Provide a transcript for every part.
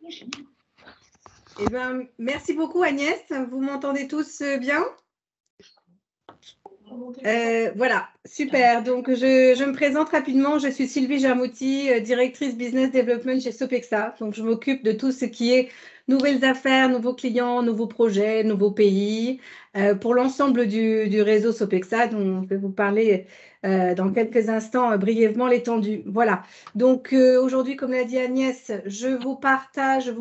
Eh ben, merci beaucoup Agnès. Vous m'entendez tous bien? Voilà, super. Donc, je me présente rapidement. Je suis Sylvie Jarmouti, directrice Business Development chez Sopexa. Donc, je m'occupe de tout ce qui est nouvelles affaires, nouveaux clients, nouveaux projets, nouveaux pays, pour l'ensemble du réseau Sopexa, dont je vais vous parler dans quelques instants brièvement l'étendue. Voilà. Donc, aujourd'hui, comme l'a dit Agnès, je vous partage,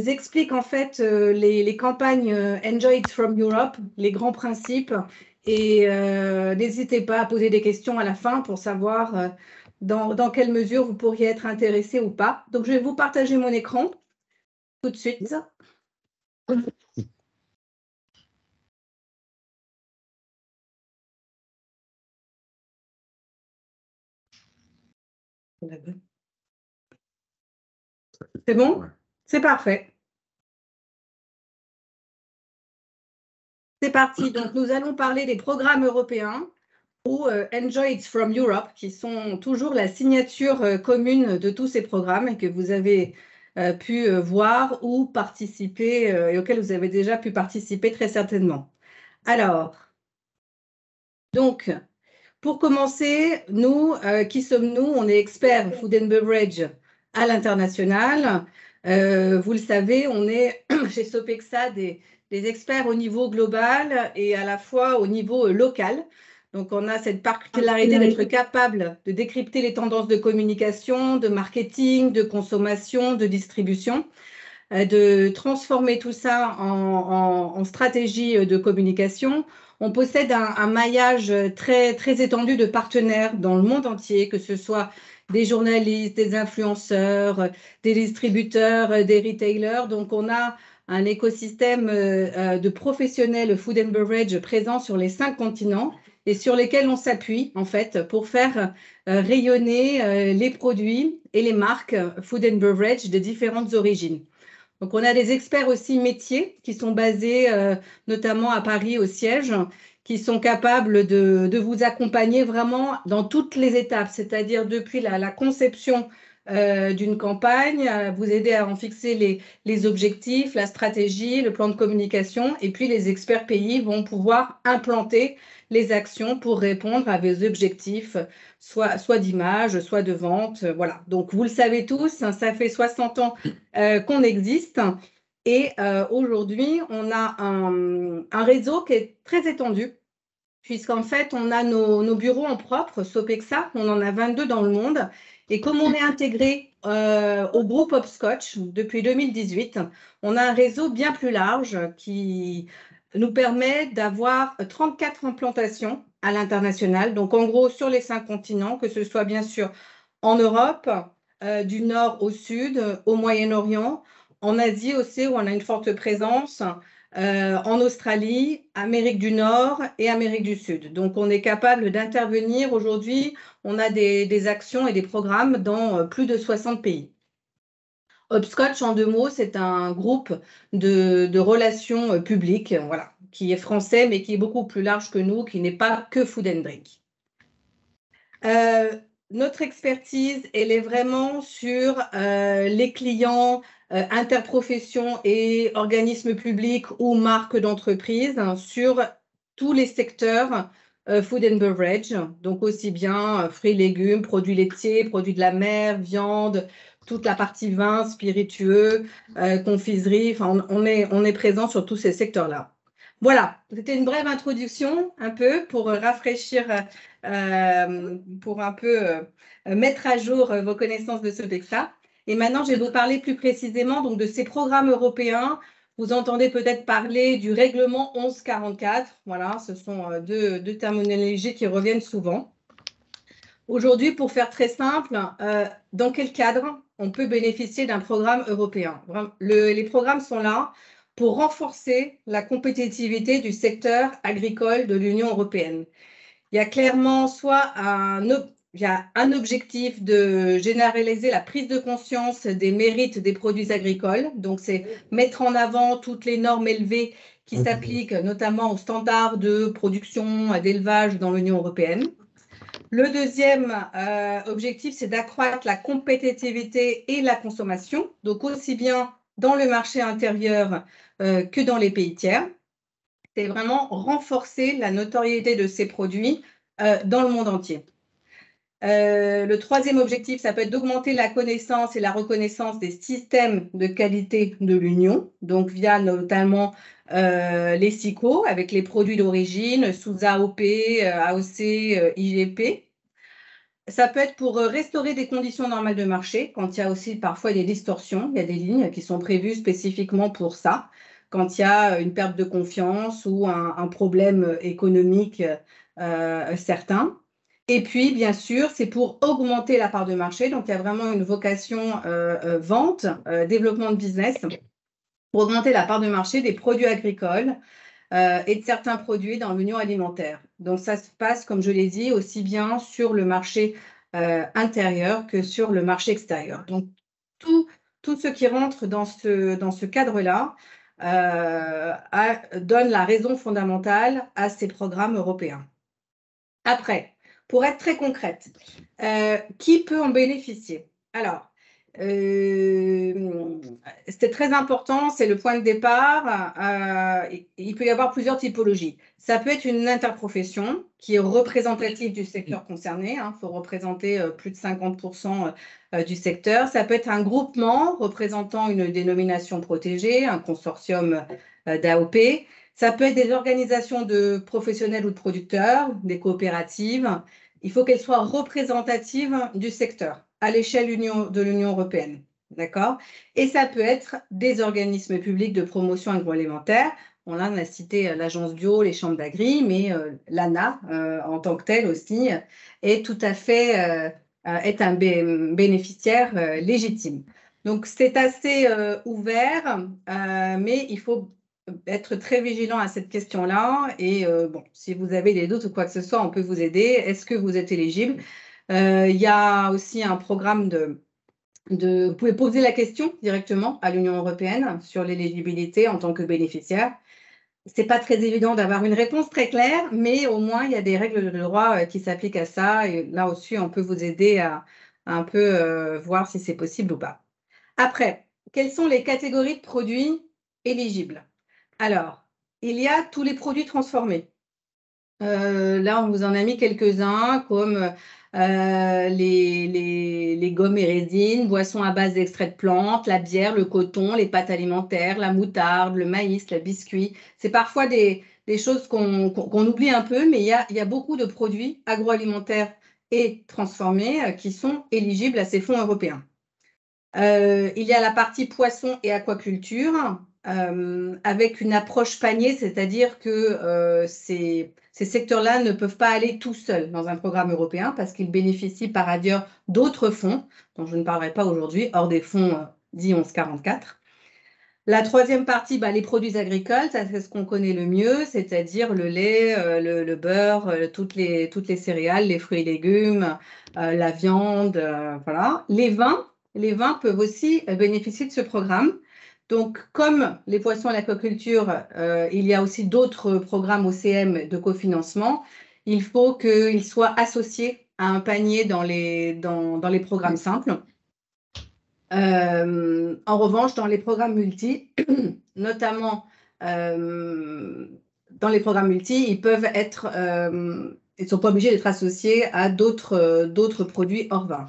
explique en fait les campagnes Enjoy It From Europe, les grands principes. Et n'hésitez pas à poser des questions à la fin pour savoir dans quelle mesure vous pourriez être intéressé ou pas. Donc, je vais vous partager mon écran tout de suite. C'est bon? C'est parfait. C'est parti. Donc, nous allons parler des programmes européens ou Enjoy It From Europe, qui sont toujours la signature commune de tous ces programmes et que vous avez pu voir ou participer et auxquels vous avez déjà pu participer très certainement. Alors, donc, pour commencer, nous, qui sommes-nous? On est experts food and beverage à l'international. Vous le savez, on est chez Sopexa des experts au niveau global et à la fois au niveau local. Donc, on a cette particularité d'être capable de décrypter les tendances de communication, de marketing, de consommation, de distribution, de transformer tout ça en stratégie de communication. On possède un maillage très, très étendu de partenaires dans le monde entier, que ce soit des journalistes, des influenceurs, des distributeurs, des retailers. Donc, on a un écosystème de professionnels food and beverage présents sur les 5 continents et sur lesquels on s'appuie en fait pour faire rayonner les produits et les marques food and beverage de différentes origines. Donc, on a des experts aussi métiers qui sont basés notamment à Paris au siège, qui sont capables de vous accompagner vraiment dans toutes les étapes, c'est-à-dire depuis la conception d'une campagne, vous aider à en fixer les objectifs, la stratégie, le plan de communication, et puis les experts pays vont pouvoir implanter les actions pour répondre à vos objectifs, soit d'image, soit de vente. Voilà. Donc, vous le savez tous, hein, ça fait 60 ans qu'on existe. Et aujourd'hui, on a un réseau qui est très étendu, puisqu'en fait, on a nos bureaux en propre, Sopexa, on en a 22 dans le monde. Et comme on est intégré au groupe Hopscotch depuis 2018, on a un réseau bien plus large qui nous permet d'avoir 34 implantations à l'international. Donc, en gros, sur les 5 continents, que ce soit bien sûr en Europe, du nord au sud, au Moyen-Orient, en Asie aussi, où on a une forte présence, en Australie, Amérique du Nord et Amérique du Sud. Donc, on est capable d'intervenir aujourd'hui. On a des actions et des programmes dans plus de 60 pays. Hopscotch, en 2 mots, c'est un groupe de relations publiques, voilà, qui est français, mais qui est beaucoup plus large que nous, qui n'est pas que food and drink. Notre expertise, elle est vraiment sur les clients, interprofessions et organismes publics ou marques d'entreprise sur tous les secteurs food and beverage, donc aussi bien fruits, légumes, produits laitiers, produits de la mer, viande, toute la partie vin, spiritueux, confiserie, enfin, on est présent sur tous ces secteurs-là. Voilà, c'était une brève introduction un peu pour rafraîchir, pour un peu mettre à jour vos connaissances de Sopexa. Et maintenant, je vais vous parler plus précisément donc, de ces programmes européens. Vous entendez peut-être parler du règlement 1144. Voilà, ce sont deux terminologies qui reviennent souvent. Aujourd'hui, pour faire très simple, dans quel cadre on peut bénéficier d'un programme européen? Les programmes sont là pour renforcer la compétitivité du secteur agricole de l'Union européenne. Il y a clairement soit un objectif de généraliser la prise de conscience des mérites des produits agricoles. Donc, c'est mettre en avant toutes les normes élevées qui s'appliquent notamment aux standards de production, d'élevage dans l'Union européenne. Le deuxième objectif, c'est d'accroître la compétitivité et la consommation, donc aussi bien dans le marché intérieur que dans les pays tiers. C'est vraiment renforcer la notoriété de ces produits dans le monde entier. Le troisième objectif, ça peut être d'augmenter la connaissance et la reconnaissance des systèmes de qualité de l'Union, donc via notamment les SICO avec les produits d'origine sous AOP, AOC, IGP. Ça peut être pour restaurer des conditions normales de marché, quand il y a aussi parfois des distorsions, il y a des lignes qui sont prévues spécifiquement pour ça, quand il y a une perte de confiance ou un problème économique certain. Et puis, bien sûr, c'est pour augmenter la part de marché, donc il y a vraiment une vocation vente, développement de business, pour augmenter la part de marché des produits agricoles et de certains produits dans l'union alimentaire. Donc, ça se passe, comme je l'ai dit, aussi bien sur le marché intérieur que sur le marché extérieur. Donc, tout ce qui rentre dans ce cadre-là donne la raison fondamentale à ces programmes européens. Après, pour être très concrète, qui peut en bénéficier? Alors, c'était très important, c'est le point de départ. Il peut y avoir plusieurs typologies. Ça peut être une interprofession qui est représentative du secteur concerné. Il faut représenter plus de 50% du secteur. Ça peut être un groupement représentant une dénomination protégée, un consortium d'AOP. Ça peut être des organisations de professionnels ou de producteurs, des coopératives. Il faut qu'elles soient représentatives du secteur à l'échelle de l'Union européenne. D'accord? Et ça peut être des organismes publics de promotion agroalimentaire. On a cité l'agence bio, les chambres d'agri, mais l'ANA en tant que telle aussi est tout à fait est un bénéficiaire légitime. Donc c'est assez ouvert, mais il faut être très vigilant à cette question-là. Et bon, si vous avez des doutes ou quoi que ce soit, on peut vous aider. Est-ce que vous êtes éligible? Il y a aussi un programme vous pouvez poser la question directement à l'Union européenne sur l'éligibilité en tant que bénéficiaire. Ce n'est pas très évident d'avoir une réponse très claire, mais au moins, il y a des règles de droit qui s'appliquent à ça. Et là aussi, on peut vous aider à un peu voir si c'est possible ou pas. Après, quelles sont les catégories de produits éligibles? Alors, il y a tous les produits transformés. Là, on vous en a mis quelques-uns, comme les gommes et résines, boissons à base d'extrait de plantes, la bière, le coton, les pâtes alimentaires, la moutarde, le maïs, le biscuit. C'est parfois des choses qu'on oublie un peu, mais il y a beaucoup de produits agroalimentaires et transformés qui sont éligibles à ces fonds européens. Il y a la partie poisson et aquaculture avec une approche panier, c'est-à-dire que ces secteurs-là ne peuvent pas aller tout seuls dans un programme européen parce qu'ils bénéficient par ailleurs d'autres fonds dont je ne parlerai pas aujourd'hui, hors des fonds dits 1144. La troisième partie, les produits agricoles, ça c'est ce qu'on connaît le mieux, c'est-à-dire le lait, le beurre, toutes les céréales, les fruits et légumes, la viande, voilà. Les vins peuvent aussi bénéficier de ce programme. Donc, comme les poissons et l'aquaculture, il y a aussi d'autres programmes OCM de cofinancement. Il faut qu'ils soient associés à un panier dans les programmes simples. En revanche, dans les programmes multi, notamment dans les programmes multi, ils peuvent être, ils ne sont pas obligés d'être associés à d'autres produits hors vin.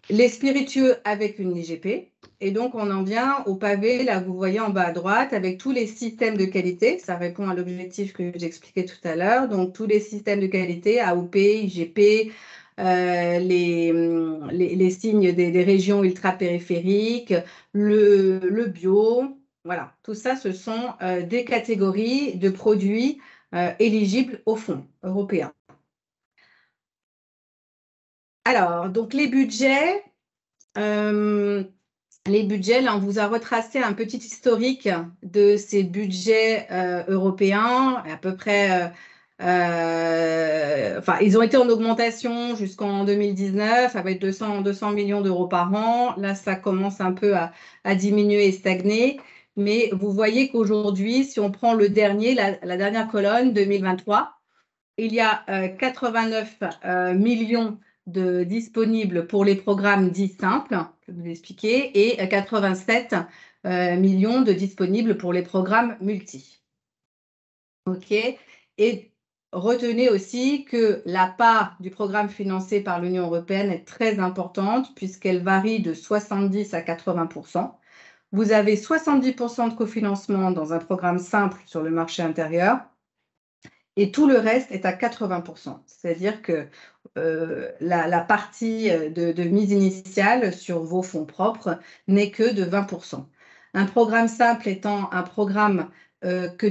Les spiritueux avec une IGP. Et donc, on en vient au pavé, là, vous voyez en bas à droite, avec tous les systèmes de qualité. Ça répond à l'objectif que j'expliquais tout à l'heure. Donc, tous les systèmes de qualité, AOP, IGP, les signes des régions ultra-périphériques, le bio. Voilà, tout ça, ce sont des catégories de produits éligibles au fonds européen. Alors, donc les budgets, là, on vous a retracé un petit historique de ces budgets européens, à peu près, ils ont été en augmentation jusqu'en 2019 avec 200 millions d'euros par an. Là, ça commence un peu à diminuer et stagner. Mais vous voyez qu'aujourd'hui, si on prend le dernier, la dernière colonne, 2023, il y a 89 millions de disponibles pour les programmes dits simples, je vais vous expliquer, et 87 millions de disponibles pour les programmes multi. OK. Et retenez aussi que la part du programme financé par l'Union européenne est très importante puisqu'elle varie de 70 à 80%. Vous avez 70% de cofinancement dans un programme simple sur le marché intérieur et tout le reste est à 80%. C'est-à-dire que la partie de mise initiale sur vos fonds propres n'est que de 20%. Un programme simple étant un programme que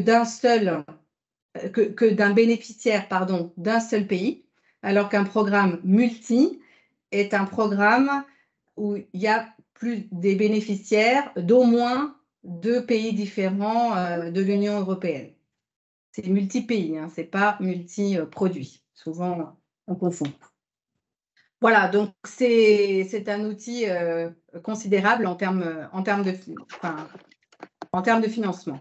d'un bénéficiaire d'un seul pays, alors qu'un programme multi est un programme où il y a plus des bénéficiaires d'au moins 2 pays différents de l'Union européenne. C'est multi-pays, hein, ce n'est pas multi-produit. Souvent, on confond. Voilà, donc c'est un outil considérable en termes de financement.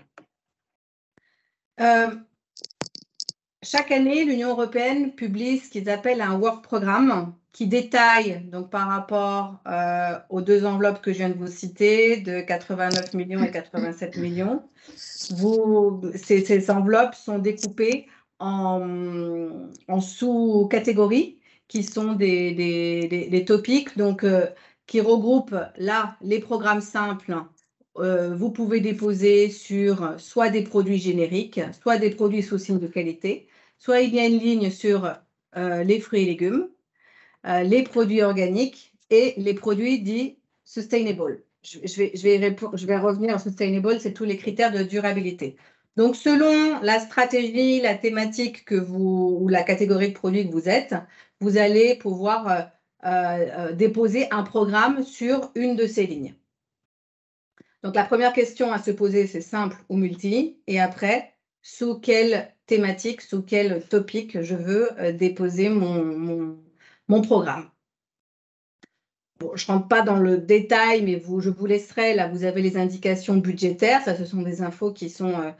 Chaque année, l'Union européenne publie ce qu'ils appellent un work programme qui détaille, donc par rapport aux deux enveloppes que je viens de vous citer, de 89 millions et 87 millions. Ces enveloppes sont découpées en sous-catégories qui sont des topics, donc qui regroupent là les programmes simples. Vous pouvez déposer sur soit des produits génériques, soit des produits sous signe de qualité, soit il y a une ligne sur les fruits et légumes, les produits organiques et les produits dits sustainable. Je vais revenir en sustainable, c'est tous les critères de durabilité. Donc, selon la stratégie, la thématique ou la catégorie de produits que vous êtes, vous allez pouvoir déposer un programme sur une de ces lignes. Donc, la première question à se poser, c'est simple ou multi. Et après, sous quelle thématique, sous quel topic je veux déposer mon programme. Bon, je ne rentre pas dans le détail, mais je vous laisserai. Là, vous avez les indications budgétaires. Ça, ce sont des infos qui sont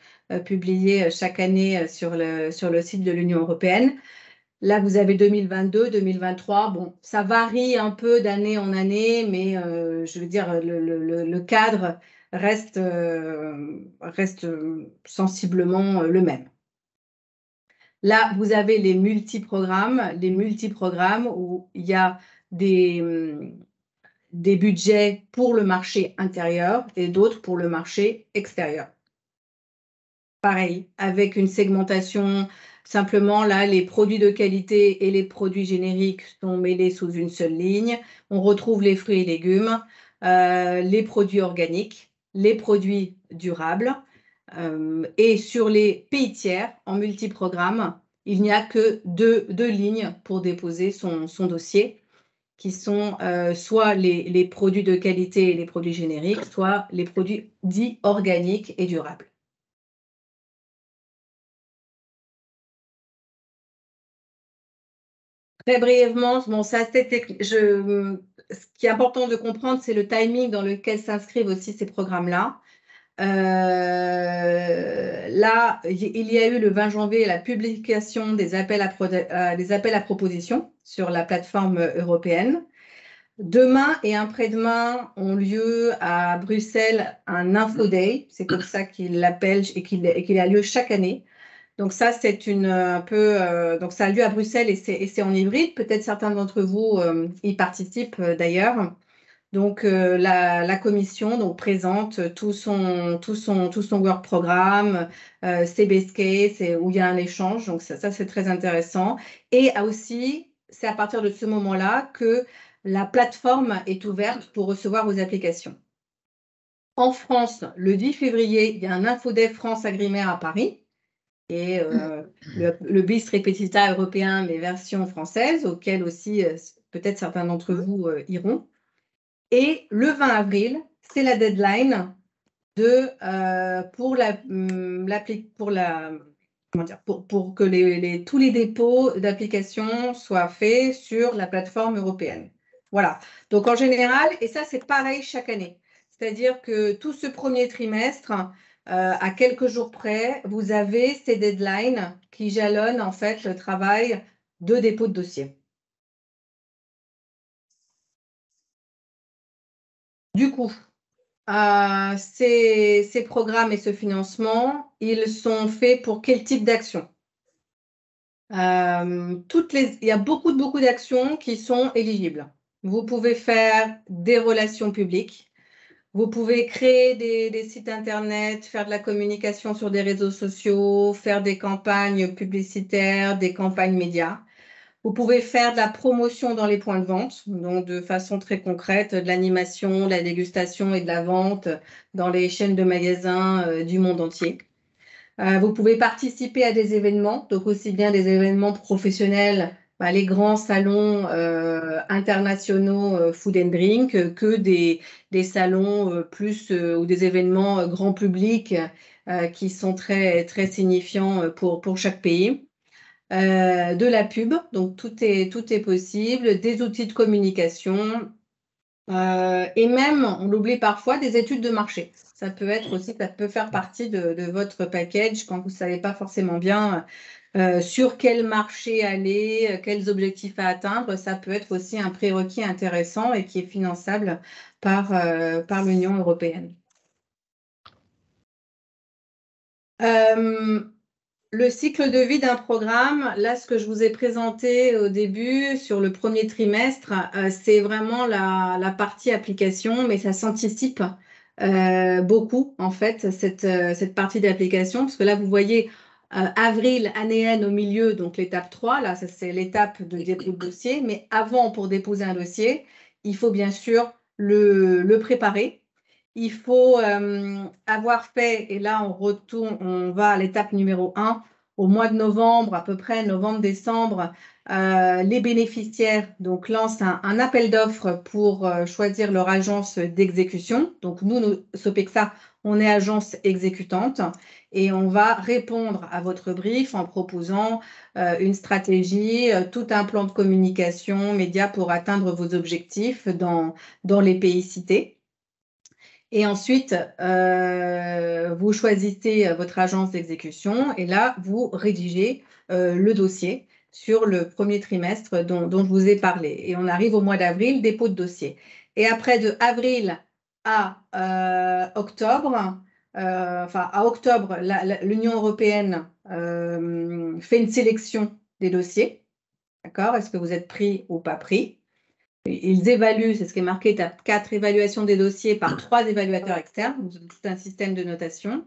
publiées chaque année sur le site de l'Union européenne. Là, vous avez 2022, 2023. Bon, ça varie un peu d'année en année, mais je veux dire, le cadre reste sensiblement le même. Là, vous avez les multiprogrammes où il y a des budgets pour le marché intérieur et d'autres pour le marché extérieur. Pareil, avec une segmentation, simplement là, les produits de qualité et les produits génériques sont mêlés sous une seule ligne. On retrouve les fruits et légumes, les produits organiques, les produits durables. Et sur les pays tiers, en multiprogramme, il n'y a que deux lignes pour déposer son dossier, qui sont soit les produits de qualité et les produits génériques, soit les produits dits organiques et durables. Très brièvement, bon, ça, ce qui est important de comprendre, c'est le timing dans lequel s'inscrivent aussi ces programmes-là. Là, il y a eu le 20 janvier la publication des appels à propositions sur la plateforme européenne. Demain et après-demain ont lieu à Bruxelles un Info Day, c'est comme ça qu'ils l'appellent et qu'il a lieu chaque année. Donc ça, c'est donc ça a lieu à Bruxelles et c'est en hybride. Peut-être certains d'entre vous y participent d'ailleurs. Donc la commission présente tout son work programme, ses base case, où il y a un échange. Donc ça c'est très intéressant. Et aussi, c'est à partir de ce moment-là que la plateforme est ouverte pour recevoir vos applications. En France, le 10 février, il y a un InfoDev France Agrimaire à Paris et le BIS Repetita européen, mais version française, auquel aussi peut-être certains d'entre vous iront. Et le 20 avril, c'est la deadline pour que tous les dépôts d'applications soient faits sur la plateforme européenne. Voilà. Donc, en général, et ça, c'est pareil chaque année. C'est-à-dire que tout ce premier trimestre, à quelques jours près, vous avez ces deadlines qui jalonnent en fait le travail de dépôt de dossier. Du coup, ces programmes et ce financement, ils sont faits pour quel type d'action? Il y a beaucoup d'actions qui sont éligibles. Vous pouvez faire des relations publiques, vous pouvez créer des sites internet, faire de la communication sur des réseaux sociaux, faire des campagnes publicitaires, des campagnes médias. Vous pouvez faire de la promotion dans les points de vente, donc de façon très concrète, de l'animation, de la dégustation et de la vente dans les chaînes de magasins du monde entier. Vous pouvez participer à des événements, donc aussi bien des événements professionnels, les grands salons internationaux food and drink, que des salons ou des événements grand public qui sont très, très signifiants pour chaque pays. De la pub, donc tout est possible, des outils de communication et même, on l'oublie parfois, des études de marché. Ça peut être aussi, ça peut faire partie de votre package quand vous ne savez pas forcément bien sur quel marché aller, quels objectifs à atteindre. Ça peut être aussi un prérequis intéressant et qui est finançable par l'Union européenne. Le cycle de vie d'un programme, là, ce que je vous ai présenté au début sur le premier trimestre, c'est vraiment la partie application, mais ça s'anticipe beaucoup, en fait, cette partie d'application, parce que là, vous voyez avril, année N au milieu, donc l'étape 3, là, ça, c'est l'étape de dépôt de dossier, mais avant, pour déposer un dossier, il faut bien sûr le préparer. Il faut avoir fait, et là on va à l'étape numéro 1, au mois de novembre, à peu près novembre-décembre, les bénéficiaires donc, lancent un appel d'offres pour choisir leur agence d'exécution. Donc nous, Sopexa, on est agence exécutante et on va répondre à votre brief en proposant une stratégie, tout un plan de communication média pour atteindre vos objectifs dans les pays cités. Et ensuite, vous choisissez votre agence d'exécution et là, vous rédigez le dossier sur le premier trimestre dont je vous ai parlé. Et on arrive au mois d'avril, dépôt de dossier. Et après, de avril à octobre, à octobre, l'Union européenne fait une sélection des dossiers. D'accord? Est-ce que vous êtes pris ou pas pris? Ils évaluent, c'est ce qui est marqué, étape 4, évaluation des dossiers par 3 évaluateurs externes, donc tout un système de notation.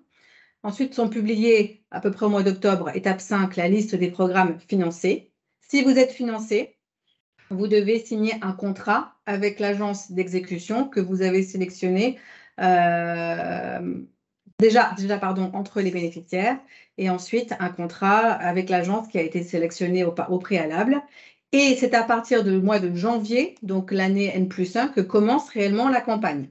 Ensuite, sont publiés à peu près au mois d'octobre, étape 5, la liste des programmes financés. Si vous êtes financé, vous devez signer un contrat avec l'agence d'exécution que vous avez sélectionnée entre les bénéficiaires et ensuite un contrat avec l'agence qui a été sélectionnée au préalable. Et c'est à partir du mois de janvier, donc l'année N+1, que commence réellement la campagne.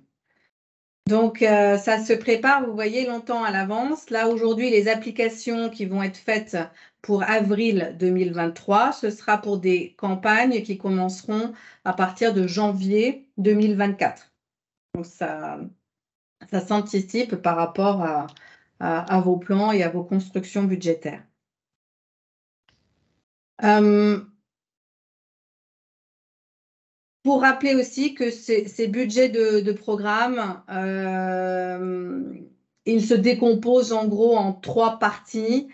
Donc, ça se prépare, vous voyez, longtemps à l'avance. Là, aujourd'hui, les applications qui vont être faites pour avril 2023, ce sera pour des campagnes qui commenceront à partir de janvier 2024. Donc, ça s'anticipe par rapport à vos plans et à vos constructions budgétaires. Pour rappeler aussi que ces budgets de programme, ils se décomposent en gros en 3 parties.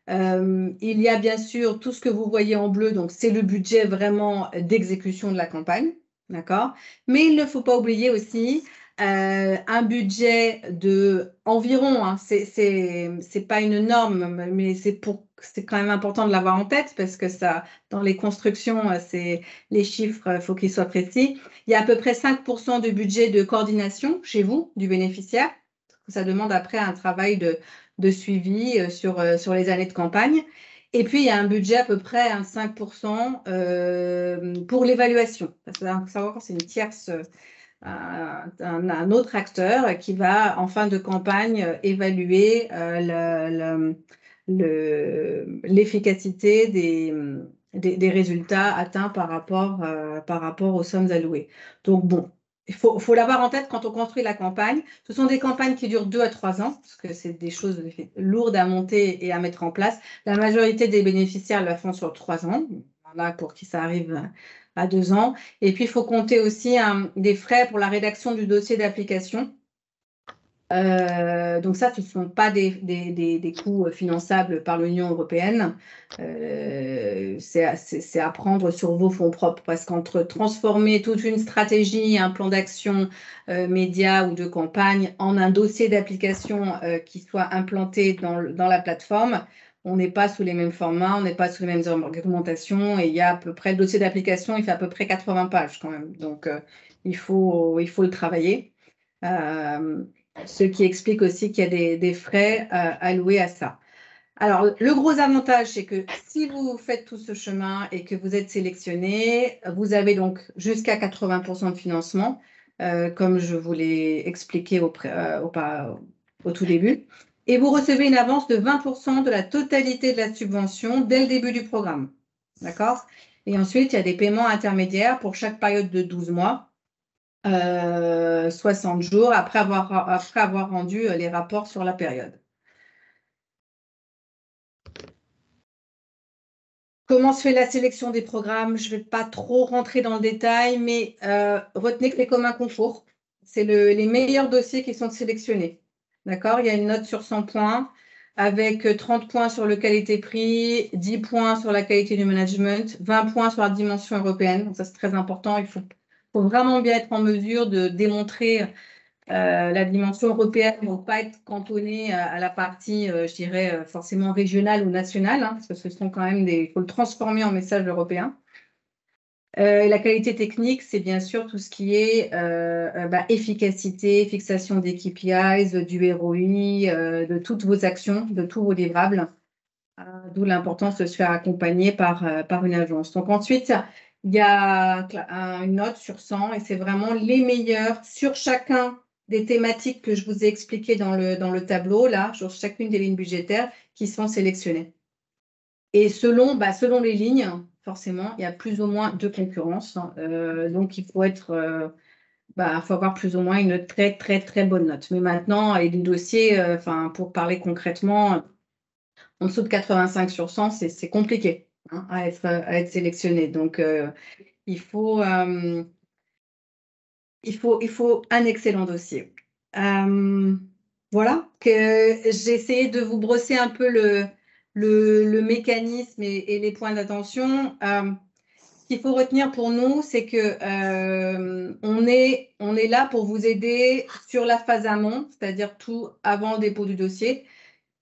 Il y a bien sûr tout ce que vous voyez en bleu, donc c'est le budget vraiment d'exécution de la campagne, d'accord? Mais il ne faut pas oublier aussi un budget de environ, hein, c'est pas une norme, mais c'est quand même important de l'avoir en tête parce que ça, dans les constructions, les chiffres, il faut qu'ils soient précis. Il y a à peu près 5% de budget de coordination chez vous, du bénéficiaire. Ça demande après un travail de suivi sur les années de campagne. Et puis, il y a un budget à peu près à 5% pour l'évaluation. Il faut savoir que c'est une tierce, un autre acteur qui va, en fin de campagne, évaluer l'efficacité des résultats atteints par rapport aux sommes allouées. Donc, bon, il faut l'avoir en tête quand on construit la campagne. Ce sont des campagnes qui durent 2 à 3 ans, parce que c'est des choses lourdes à monter et à mettre en place. La majorité des bénéficiaires la font sur 3 ans. Voilà, pour qui ça arrive à 2 ans. Et puis, il faut compter aussi des frais pour la rédaction du dossier d'application. Donc ça, ce ne sont pas des coûts finançables par l'Union européenne. C'est à prendre sur vos fonds propres, parce qu'entre transformer toute une stratégie, un plan d'action média ou de campagne en un dossier d'application qui soit implanté dans la plateforme, on n'est pas sous les mêmes formats, on n'est pas sous les mêmes argumentations, et il y a à peu près, le dossier d'application, il fait à peu près 80 pages quand même. Donc, il faut le travailler. Ce qui explique aussi qu'il y a des frais alloués à ça. Alors, le gros avantage, c'est que si vous faites tout ce chemin et que vous êtes sélectionné, vous avez donc jusqu'à 80% de financement, comme je vous l'ai expliqué au tout début. Et vous recevez une avance de 20% de la totalité de la subvention dès le début du programme. D'accord? Et ensuite, il y a des paiements intermédiaires pour chaque période de 12 mois. 60 jours après avoir rendu les rapports sur la période. Comment se fait la sélection des programmes? Je ne vais pas trop rentrer dans le détail, mais retenez que c'est comme un concours. C'est les meilleurs dossiers qui sont sélectionnés. D'accord? Il y a une note sur 100 points, avec 30 points sur le qualité-prix, 10 points sur la qualité du management, 20 points sur la dimension européenne. Donc ça, c'est très important. Il faut vraiment bien être en mesure de démontrer la dimension européenne, ne vont pas être cantonnée à la partie, je dirais, forcément régionale ou nationale, hein, parce que ce sont quand même il faut le transformer en message européen. Et la qualité technique, c'est bien sûr tout ce qui est efficacité, fixation des KPIs, du ROI, de toutes vos actions, de tous vos livrables, d'où l'importance de se faire accompagner par une agence. Donc ensuite, il y a une note sur 100 et c'est vraiment les meilleurs sur chacun des thématiques que je vous ai expliquées dans le tableau, là, sur chacune des lignes budgétaires qui sont sélectionnées. Et selon les lignes, forcément, il y a plus ou moins de concurrence. Donc, il faut faut avoir plus ou moins une très, très, très bonne note. Mais maintenant, avec des dossiers, pour parler concrètement, en dessous de 85 sur 100, c'est compliqué hein, à être sélectionné. Donc, il faut un excellent dossier. Voilà, j'ai essayé de vous brosser un peu le mécanisme et les points d'attention. Ce qu'il faut retenir pour nous, c'est que on est là pour vous aider sur la phase amont, c'est-à-dire tout avant le dépôt du dossier,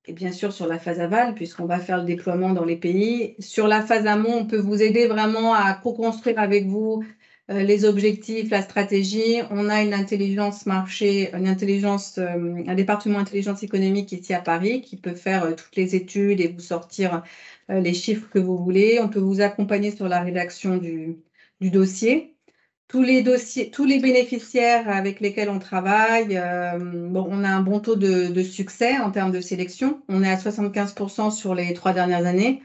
et bien sûr sur la phase aval, puisqu'on va faire le déploiement dans les pays. Sur la phase amont, on peut vous aider vraiment à co-construire avec vous les objectifs, la stratégie. On a une intelligence marché, un département intelligence économique ici à Paris qui peut faire toutes les études et vous sortir les chiffres que vous voulez. On peut vous accompagner sur la rédaction du dossier. Tous les bénéficiaires avec lesquels on travaille, on a un bon taux de succès en termes de sélection. On est à 75% sur les 3 dernières années.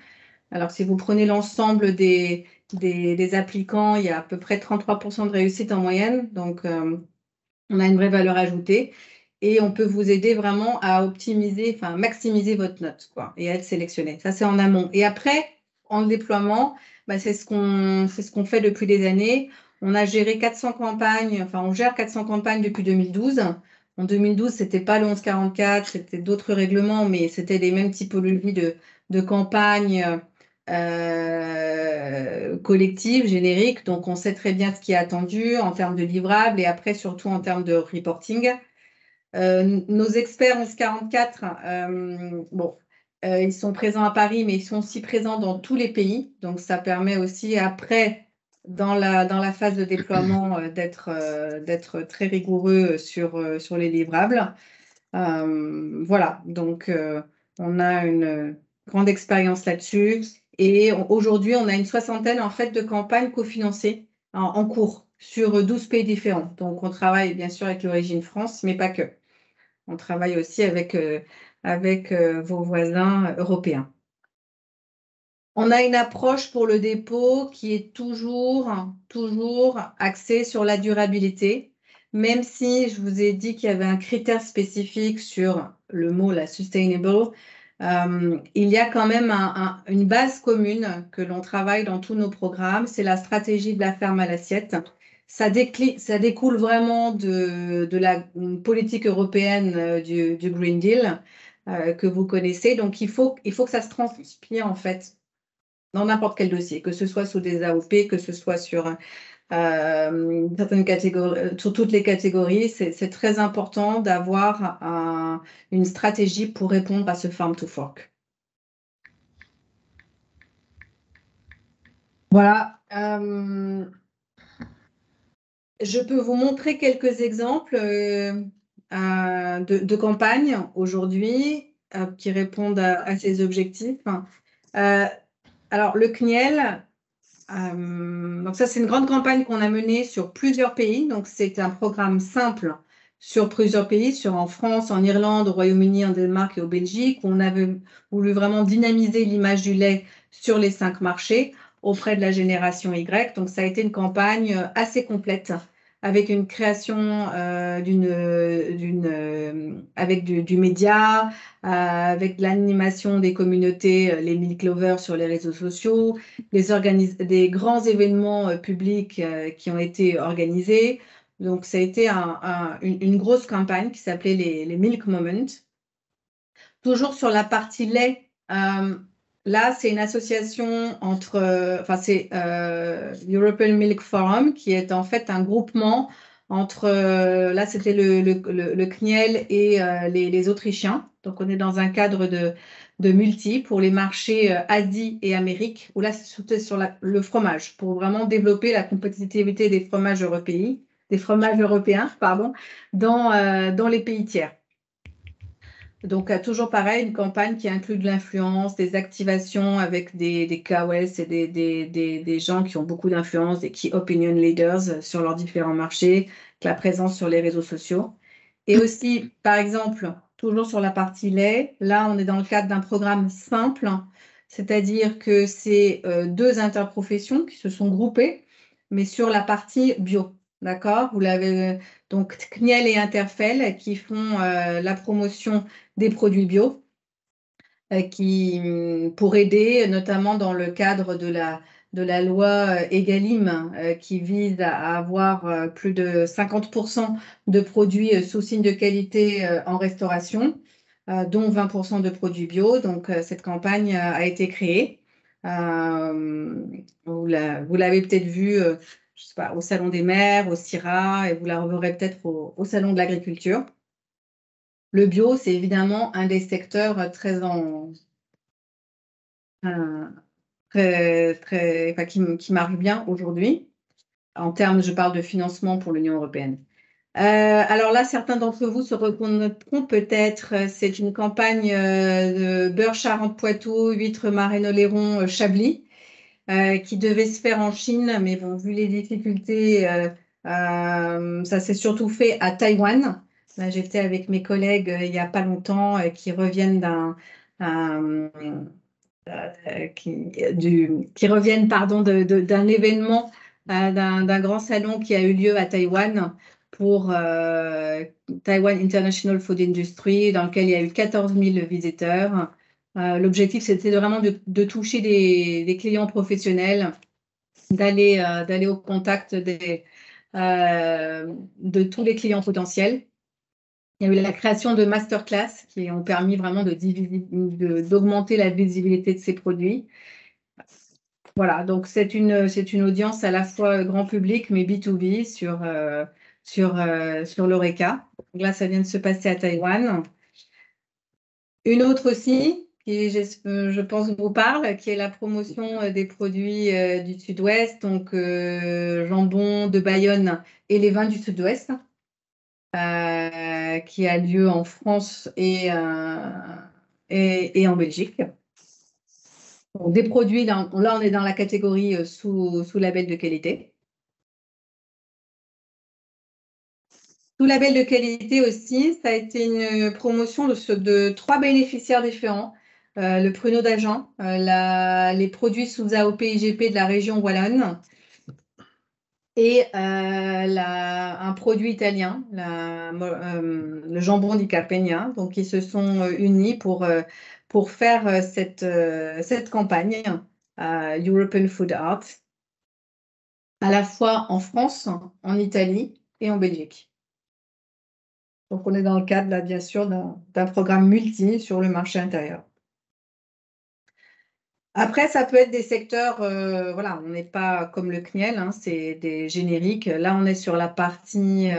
Alors, si vous prenez l'ensemble des applicants, il y a à peu près 33% de réussite en moyenne. Donc, on a une vraie valeur ajoutée. Et on peut vous aider vraiment à maximiser votre note et à être sélectionné. Ça, c'est en amont. Et après, en déploiement, c'est ce qu'on fait depuis des années. On a géré 400 campagnes, on gère 400 campagnes depuis 2012. En 2012, ce n'était pas le 1144, c'était d'autres règlements, mais c'était les mêmes typologies de campagnes collectives, génériques. Donc, on sait très bien ce qui est attendu en termes de livrables et après, surtout en termes de reporting. Nos experts 1144, ils sont présents à Paris, mais ils sont aussi présents dans tous les pays. Donc, ça permet aussi après, dans la phase de déploiement, d'être très rigoureux sur les livrables. Voilà, donc on a une grande expérience là-dessus. Et aujourd'hui, on a une soixantaine en fait de campagnes cofinancées en cours sur 12 pays différents. Donc, on travaille bien sûr avec l'Origine France, mais pas que. On travaille aussi avec vos voisins européens. On a une approche pour le dépôt qui est toujours axée sur la durabilité. même si je vous ai dit qu'il y avait un critère spécifique sur le mot la sustainable, il y a quand même une base commune que l'on travaille dans tous nos programmes, c'est la stratégie de la ferme à l'assiette. Ça découle vraiment de la politique européenne du Green Deal que vous connaissez. Donc, il faut que ça se transpire en fait dans n'importe quel dossier, que ce soit sous des AOP, que ce soit sur certaines catégories, sur toutes les catégories. C'est très important d'avoir une stratégie pour répondre à ce farm to fork. Voilà. Je peux vous montrer quelques exemples de campagnes aujourd'hui qui répondent à ces objectifs. Alors, le CNIEL, donc ça, c'est une grande campagne qu'on a menée sur plusieurs pays. Donc, c'est un programme simple sur plusieurs pays, en France, en Irlande, au Royaume-Uni, en Danemark et au Belgique. On avait voulu vraiment dynamiser l'image du lait sur les 5 marchés auprès de la génération Y. Donc, ça a été une campagne assez complète avec une création avec du média, avec l'animation des communautés, les Milk Lovers sur les réseaux sociaux, des grands événements publics qui ont été organisés. Donc, ça a été une grosse campagne qui s'appelait les Milk Moments. Toujours sur la partie lait, là, c'est une association c'est European Milk Forum, qui est en fait un groupement entre, là, c'était le CNIEL et les Autrichiens. Donc, on est dans un cadre de multi pour les marchés Asie et Amérique, où là, c'était sur le fromage, pour vraiment développer la compétitivité des fromages européens, pardon, dans les pays tiers. Donc, toujours pareil, une campagne qui inclut de l'influence, des activations avec des KOLs et des gens qui ont beaucoup d'influence, des key opinion leaders sur leurs différents marchés, la présence sur les réseaux sociaux. Et aussi, par exemple, toujours sur la partie lait, là, on est dans le cadre d'un programme simple, c'est-à-dire que c'est 2 interprofessions qui se sont groupées, mais sur la partie bio. D'accord? Vous l'avez donc CNIEL et Interfel qui font la promotion des produits bio pour aider, notamment dans le cadre de la loi Egalim qui vise à avoir plus de 50% de produits sous signe de qualité en restauration, dont 20% de produits bio. Donc, cette campagne a été créée. Vous l'avez peut-être vu, je sais pas, au Salon des maires, au CIRA, et vous la reverrez peut-être au Salon de l'agriculture. Le bio, c'est évidemment un des secteurs qui marche bien aujourd'hui. En termes, je parle de financement pour l'Union européenne. Alors là, certains d'entre vous se reconnaîtront peut-être, c'est une campagne de beurre Charentes-Poitou, huîtres Marais-Oléron, Chablis, qui devait se faire en Chine, mais bon, vu les difficultés, ça s'est surtout fait à Taïwan. Là, j'étais avec mes collègues il n'y a pas longtemps qui reviennent d'un événement, d'un grand salon qui a eu lieu à Taïwan pour Taiwan International Food Industry, dans lequel il y a eu 14 000 visiteurs. L'objectif, c'était vraiment de toucher des clients professionnels, d'aller au contact de tous les clients potentiels. Il y a eu la création de masterclass qui ont permis vraiment d'augmenter la visibilité de ces produits. Voilà, donc c'est une audience à la fois grand public, mais B2B sur l'Horeca. Là, ça vient de se passer à Taïwan. Une autre aussi, qui je pense vous parle, qui est la promotion des produits du Sud-Ouest, donc jambon de Bayonne et les vins du Sud-Ouest, qui a lieu en France et en Belgique. Donc, des produits, là, on est dans la catégorie sous label de qualité. Sous label de qualité aussi, ça a été une promotion de 3 bénéficiaires différents. Le pruneau d'Agen, les produits sous AOP IGP de la région Wallonne et un produit italien, le jambon di Carpegna. Donc, ils se sont unis pour faire cette campagne European Food Art, à la fois en France, en Italie et en Belgique. Donc, on est dans le cadre, là, bien sûr, d'un programme multi sur le marché intérieur. Après, ça peut être des secteurs, voilà, on n'est pas comme le CNIEL, hein, c'est des génériques. Là, on est sur la partie,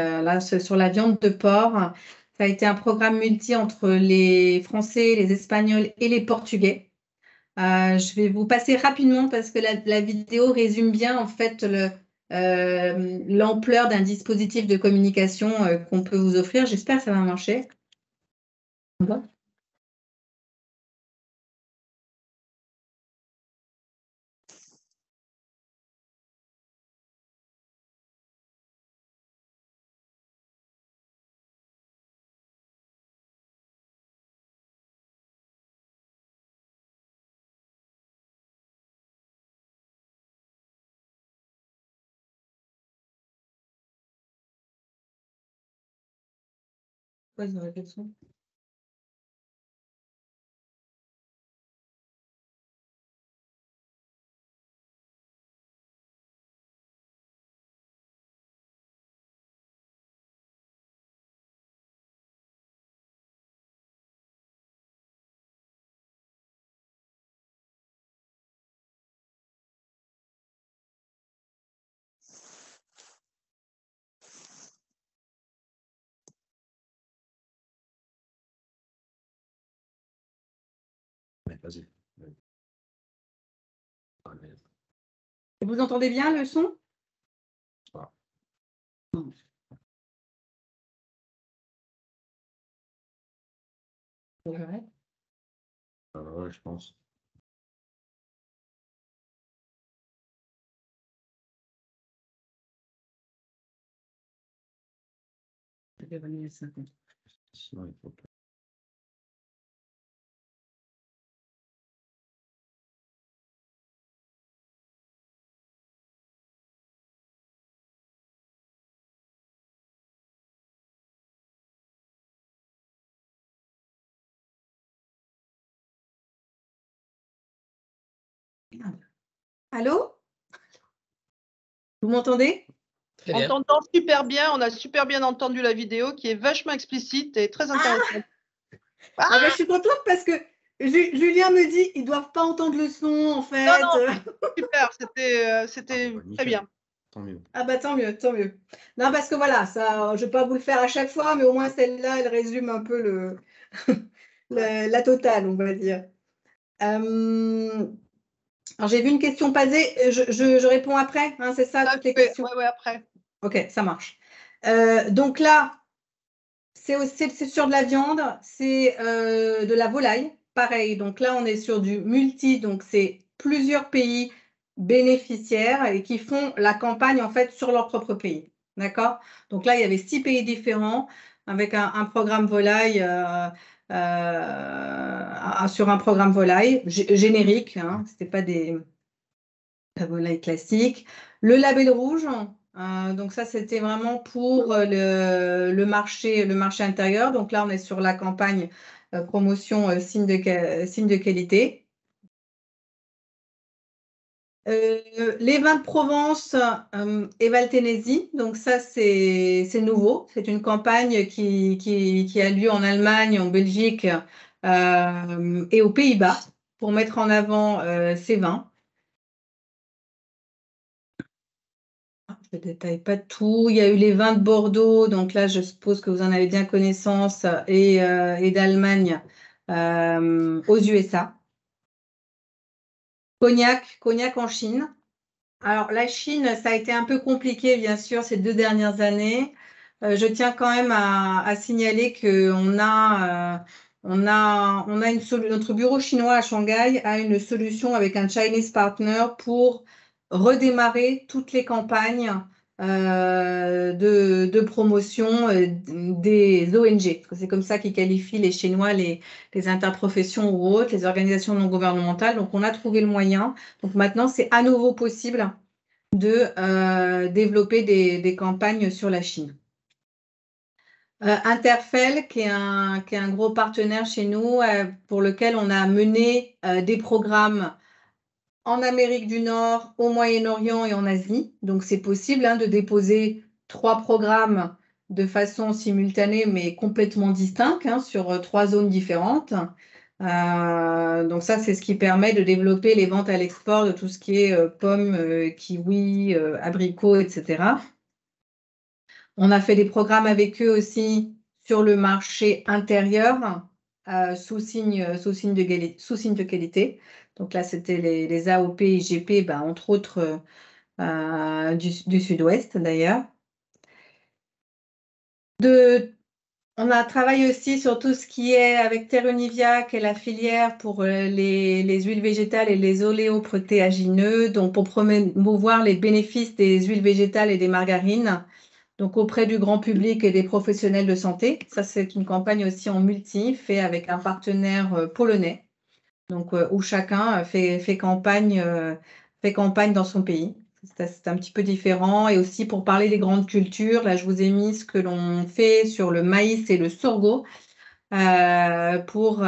sur la viande de porc. Ça a été un programme multi entre les Français, les Espagnols et les Portugais. Je vais vous passer rapidement parce que la vidéo résume bien en fait l'ampleur d'un dispositif de communication qu'on peut vous offrir. J'espère que ça va marcher. Bon. Ouais, ils auraient fait le son. Vas-y. Vous entendez bien le son? Ouais. Ouais, je pense. Sinon, il faut que... Allô? Vous m'entendez? On t'entend super bien, on a super bien entendu la vidéo qui est vachement explicite et très intéressante. Ben, je suis contente parce que Julien me dit ils ne doivent pas entendre le son en fait. Non, super, c'était très bien. Tant mieux. Ah bah tant mieux, tant mieux. Non, parce que voilà, ça, je ne vais pas vous le faire à chaque fois, mais au moins celle-là, elle résume un peu la totale, on va dire. Alors j'ai vu une question passer, je réponds après, hein, c'est ça, toutes les questions? Oui, après. Ok, ça marche. Donc là, c'est sur de la viande, c'est de la volaille, pareil. Donc là, on est sur du multi, donc c'est plusieurs pays bénéficiaires et qui font la campagne en fait sur leur propre pays. D'accord? Donc là, il y avait 6 pays différents avec un programme volaille sur un programme volaille générique, hein, c'était pas la volaille classique. Le label rouge. Donc ça, c'était vraiment pour le marché intérieur. Donc là, on est sur la campagne promotion signe de qualité. Les vins de Provence et Valténésie, donc ça, c'est nouveau. C'est une campagne qui a lieu en Allemagne, en Belgique et aux Pays-Bas pour mettre en avant ces vins. Je ne détaille pas tout. Il y a eu les vins de Bordeaux, donc là, je suppose que vous en avez bien connaissance, et d'Allemagne aux USA. Cognac en Chine. Alors, la Chine, ça a été un peu compliqué, bien sûr, ces 2 dernières années. Je tiens quand même à signaler qu'on a, notre bureau chinois à Shanghai a une solution avec un Chinese partner pour redémarrer toutes les campagnes de promotion des ONG. Parce que c'est comme ça qu'ils qualifient les Chinois, les interprofessions ou autres, les organisations non gouvernementales. Donc, on a trouvé le moyen. Donc, maintenant, c'est à nouveau possible de développer des campagnes sur la Chine. Interfel, qui est un gros partenaire chez nous, pour lequel on a mené des programmes en Amérique du Nord, au Moyen-Orient et en Asie. Donc, c'est possible de déposer 3 programmes de façon simultanée, mais complètement distincts, sur 3 zones différentes. Donc, ça, c'est ce qui permet de développer les ventes à l'export de tout ce qui est pommes, kiwis, abricots, etc. On a fait des programmes avec eux aussi sur le marché intérieur, sous signe de qualité. Donc là, c'était les AOP et IGP, entre autres du Sud-Ouest d'ailleurs. On a travaillé aussi sur tout ce qui est avec Terre Univia, qui est la filière pour les huiles végétales et les oléoprotéagineux, donc pour promouvoir les bénéfices des huiles végétales et des margarines, donc auprès du grand public et des professionnels de santé. Ça, c'est une campagne aussi en multi, fait avec un partenaire polonais, donc où chacun fait campagne dans son pays. C'est un petit peu différent. Et aussi pour parler des grandes cultures, là, je vous ai mis ce que l'on fait sur le maïs et le sorgho pour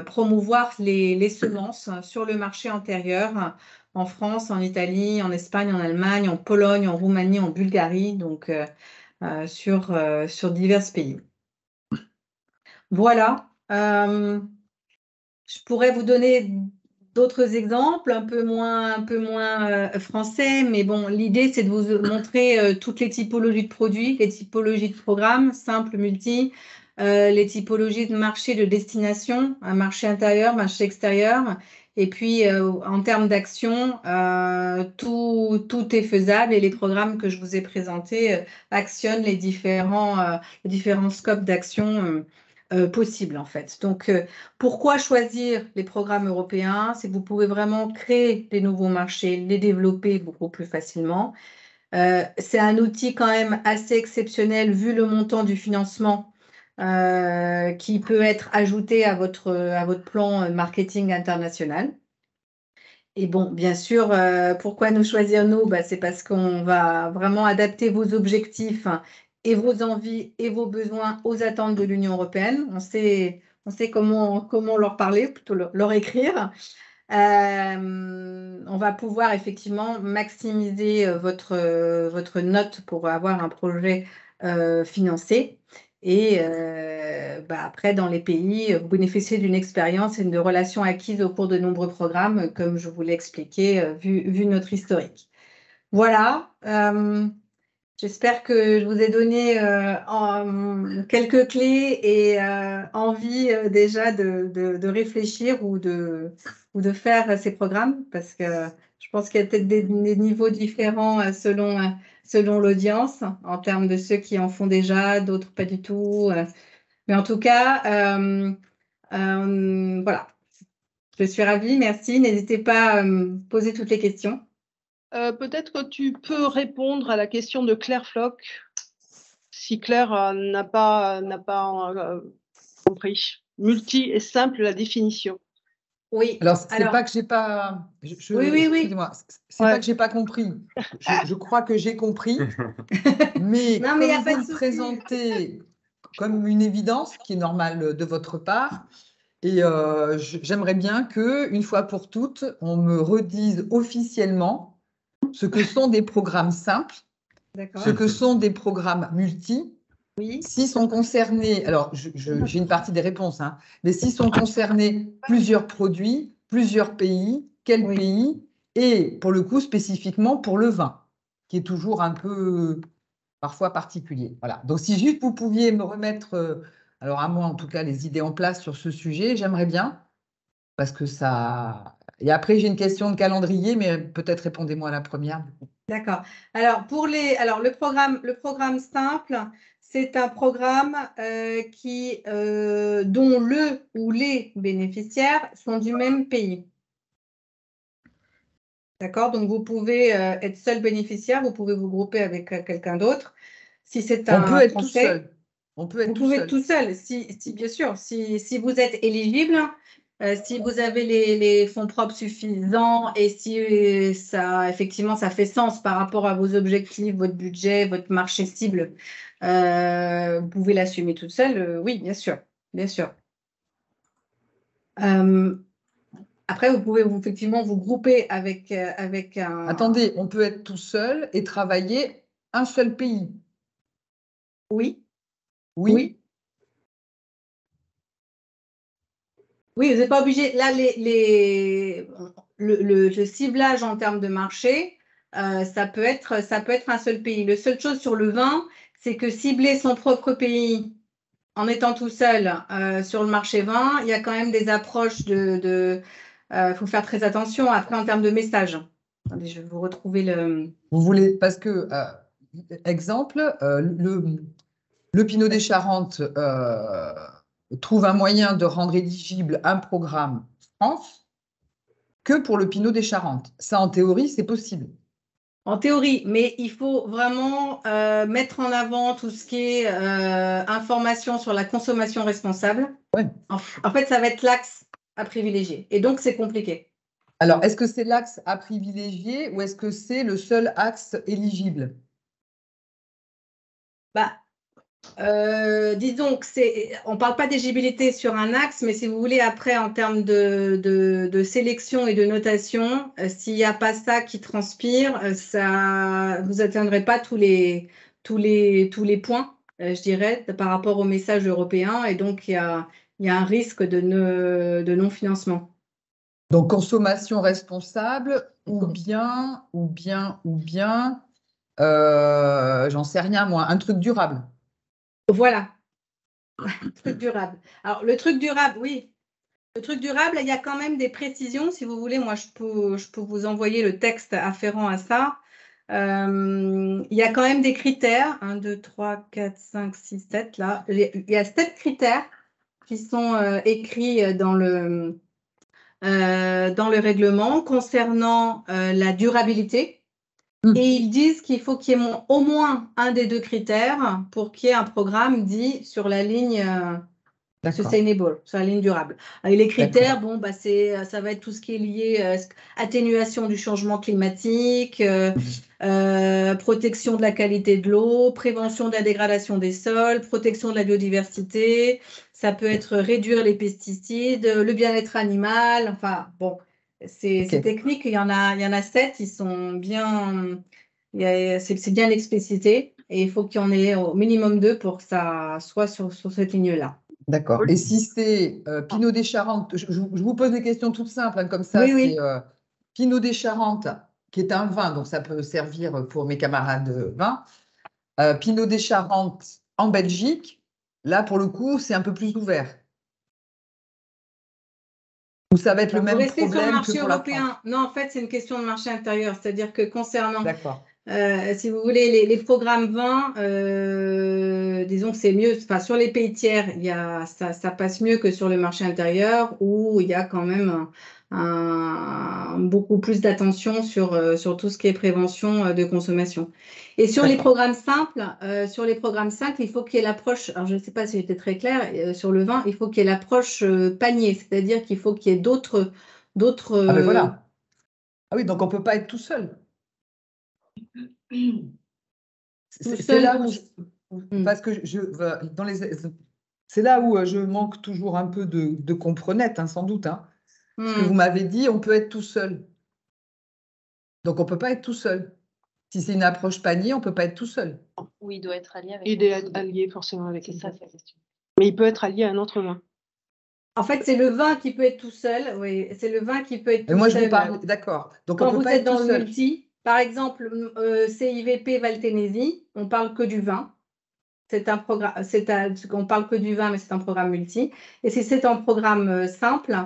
promouvoir les semences sur le marché intérieur en France, en Italie, en Espagne, en Allemagne, en Pologne, en Roumanie, en Bulgarie, donc sur divers pays. Voilà. Je pourrais vous donner d'autres exemples, un peu moins français, mais bon, l'idée, c'est de vous montrer toutes les typologies de produits, les typologies de programmes, simples, multi, les typologies de marché de destination, un marché intérieur, marché extérieur. Et puis, en termes d'action, tout est faisable et les programmes que je vous ai présentés actionnent les différents scopes d'action possibles, en fait. Donc, pourquoi choisir les programmes européens? C'est que vous pouvez vraiment créer des nouveaux marchés, les développer beaucoup plus facilement. C'est un outil quand même assez exceptionnel vu le montant du financement qui peut être ajouté à votre plan marketing international. Et bon, bien sûr, pourquoi nous choisir nous? C'est parce qu'on va vraiment adapter vos objectifs et vos envies et vos besoins aux attentes de l'Union européenne. On sait comment leur parler, plutôt leur écrire. On va pouvoir effectivement maximiser votre note pour avoir un projet financé. Et après, dans les pays, vous bénéficiez d'une expérience et de relations acquises au cours de nombreux programmes, comme je vous l'ai expliqué, vu notre historique. Voilà. J'espère que je vous ai donné quelques clés et envie déjà de réfléchir ou de faire ces programmes, parce que je pense qu'il y a peut-être des niveaux différents selon l'audience, en termes de ceux qui en font déjà, d'autres pas du tout. Mais en tout cas, voilà. Je suis ravie, merci. N'hésitez pas à me poser toutes les questions. Peut-être que tu peux répondre à la question de Claire Floch, si Claire n'a pas compris. Multi et simple, la définition. Oui. Alors, c'est pas que j'ai pas. Oui. Excusez-moi, c'est pas que j'ai pas compris. Je crois que j'ai compris. Mais non, comme mais vous le présentez comme une évidence, qui est normale de votre part, et j'aimerais bien que, une fois pour toutes, on me redise officiellement ce que sont des programmes simples, ce que sont des programmes multi. Oui. S'ils sont concernés, alors j'ai une partie des réponses, mais s'ils sont concernés plusieurs produits, plusieurs pays, quels pays, et pour le coup spécifiquement pour le vin, qui est toujours un peu parfois particulier. Voilà. Donc si juste vous pouviez me remettre, alors à moi en tout cas, les idées en place sur ce sujet, j'aimerais bien, parce que ça. Et après j'ai une question de calendrier, mais peut-être répondez-moi à la première. D'accord. Alors le programme simple, c'est un programme dont le ou les bénéficiaires sont du même pays. D'accord? Donc, vous pouvez être seul bénéficiaire, vous pouvez vous grouper avec quelqu'un d'autre. Si c'est un On peut être Français, tout seul. On peut être vous pouvez être tout seul, bien sûr. Si vous êtes éligible, Si vous avez les fonds propres suffisants et si ça, effectivement, ça fait sens par rapport à vos objectifs, votre budget, votre marché cible, vous pouvez l'assumer toute seule. Oui, bien sûr, bien sûr. Après, vous pouvez effectivement vous grouper avec un… Attendez, on peut être tout seul et travailler un seul pays. Oui, Oui. oui. Oui, vous n'êtes pas obligé. Là, le ciblage en termes de marché, ça peut être un seul pays. La seule chose sur le vin, c'est que cibler son propre pays en étant tout seul sur le marché vin, il y a quand même des approches faut faire très attention. Après, en termes de message. Attendez, je vais vous retrouver le… Vous voulez, parce que, exemple, le Pinot des Charentes trouve un moyen de rendre éligible un programme France que pour le Pinot des Charentes. Ça, en théorie, c'est possible. En théorie, mais il faut vraiment mettre en avant tout ce qui est information sur la consommation responsable. Ouais. En fait, ça va être l'axe à privilégier. Et donc, c'est compliqué. Alors, est-ce que c'est l'axe à privilégier ou est-ce que c'est le seul axe éligible? Disons que on ne parle pas d'éligibilité sur un axe, mais si vous voulez, après, en termes de sélection et de notation, s'il n'y a pas ça qui transpire, vous n'atteindrez pas tous les points, je dirais, par rapport au message européen. Et donc, il y a un risque de non-financement. Donc, consommation responsable ou bien, j'en sais rien moi, un truc durable. Voilà, un truc durable. Alors, le truc durable, oui. Le truc durable, il y a quand même des précisions. Si vous voulez, moi, je peux vous envoyer le texte afférent à ça. Il y a quand même des critères. 1, 2, 3, 4, 5, 6, 7. Là. Il y a 7 critères qui sont écrits dans le règlement concernant la durabilité. Et ils disent qu'il faut qu'il y ait au moins un des 2 critères pour qu'il y ait un programme dit sur la ligne sustainable, sur la ligne durable. Et les critères, bon, ça va être tout ce qui est lié atténuation du changement climatique, protection de la qualité de l'eau, prévention de la dégradation des sols, protection de la biodiversité. Ça peut être réduire les pesticides, le bien-être animal. Enfin, bon. Ces techniques, il y en a 7, ils sont bien, c'est bien explicité et il faut qu'il y en ait au minimum 2 pour que ça soit sur cette ligne-là. D'accord. Et si c'est Pinot des Charentes, je vous pose des questions toutes simples, hein, comme ça, oui, c'est Pinot des Charentes, qui est un vin, donc ça peut servir pour mes camarades de vin. Pinot des Charentes en Belgique, là, pour le coup, c'est un peu plus ouvert. Ou ça va être le même problème sur le marché que pour la européen. France. Non, en fait, c'est une question de marché intérieur. C'est-à-dire que concernant, si vous voulez, les programmes vins, disons que c'est mieux. Enfin, sur les pays tiers, ça passe mieux que sur le marché intérieur où il y a quand même beaucoup plus d'attention sur tout ce qui est prévention de consommation. Et sur les programmes simples, il faut qu'il y ait l'approche, alors je ne sais pas si j'étais très claire, sur le vin, il faut qu'il y ait l'approche panier, c'est-à-dire qu'il faut qu'il y ait d'autres… Ah ben voilà. Ah oui, donc on ne peut pas être tout seul. C'est là où, parce que c'est là où je manque toujours un peu de comprenette, hein, sans doute. Hein. Parce que vous m'avez dit, on peut être tout seul. Donc, on ne peut pas être tout seul. Si c'est une approche panier, on ne peut pas être tout seul. Oui, il doit être allié avec… Il doit être allié forcément avec… C'est ça, sa question. Mais il peut être allié à un autre vin. En fait, c'est le vin qui peut être tout seul. Oui, c'est le vin qui peut être tout seul. Et moi, je vous parle… D'accord. Donc, quand on peut vous pas êtes être dans tout le seul. multi, par exemple, CIVP Valténésie, on parle que du vin. C'est un programme, on parle que du vin, mais c'est un programme multi. Et si c'est un programme simple,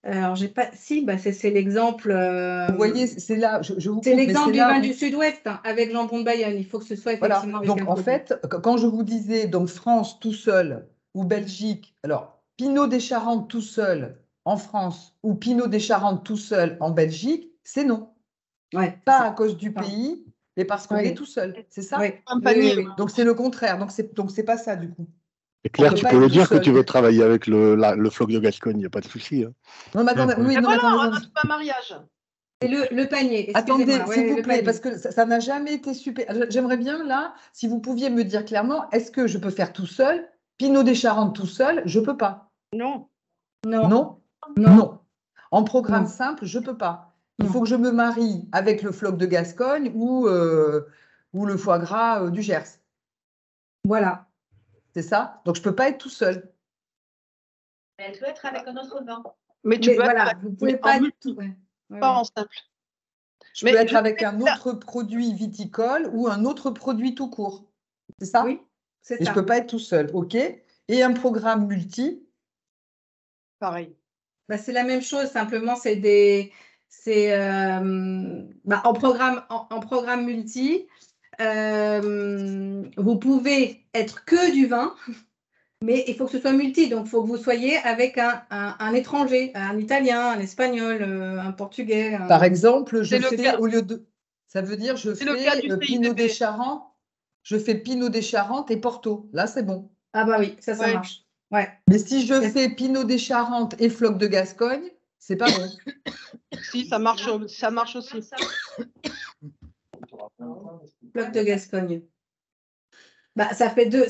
alors j'ai pas, si, c'est l'exemple. Vous voyez, c'est là, je vous c'est l'exemple du vin où… du Sud-Ouest avec jambon de Bayonne. Il faut que ce soit effectivement. Voilà. Donc en fait, quand je vous disais donc France tout seul ou Belgique, alors Pinot des Charentes tout seul en France ou Pinot des Charentes tout seul en Belgique, c'est non. Ouais, pas à cause du pays, mais parce qu'on est tout seul. C'est ça? Oui. Un panier. Oui. Donc c'est le contraire. Donc c'est pas ça du coup. Et Claire, On peut tu pas peux être le tout dire que seul. tu veux travailler avec le floc de Gascogne, il n'y a pas de souci. Hein. Non, mais attendez, oui, Et non, mais voilà, on attendez, a trouvé un mariage. C'est le panier, attendez, excusez-moi. s'il Ouais, vous le plaît, panier. parce que ça n'a jamais été super. J'aimerais bien, là, si vous pouviez me dire clairement, est-ce que je peux faire tout seul? Pinot des Charentes tout seul, je ne peux pas. Non. Non, Non? non, Non. En programme Non. simple, je ne peux pas. Il Non. faut que je me marie avec le floc de Gascogne ou le foie gras du Gers. Voilà. C'est ça? Donc, je ne peux pas être tout seul. Elle peut être avec un autre vin. Mais tu Mais peux voilà, être vous pouvez mais pas en être tout. Ouais. Ouais, pas ouais. en simple. Je Mais peux être je avec sais un que ça- autre produit viticole ou un autre produit tout court. C'est ça? Oui, c'est Et je ça. ne peux pas être tout seul. OK. Et un programme multi. Pareil. Bah, c'est la même chose, simplement, en programme multi, vous pouvez être que du vin, mais il faut que ce soit multi. Donc, il faut que vous soyez avec un étranger, un italien, un espagnol, un portugais. Par exemple, je C'est le fais cas. au lieu de. Ça veut dire je C'est le cas fais du Pinot CIVB. des Charentes. Je fais Pinot des Charentes et Porto. Là, c'est bon. Ah bah oui, ça Ouais. marche. Ouais. Mais si je fais Pinot des Charentes et Floc de Gascogne, c'est pas bon. Si, ça marche aussi. Floc de Gascogne. Bah, ça fait deux.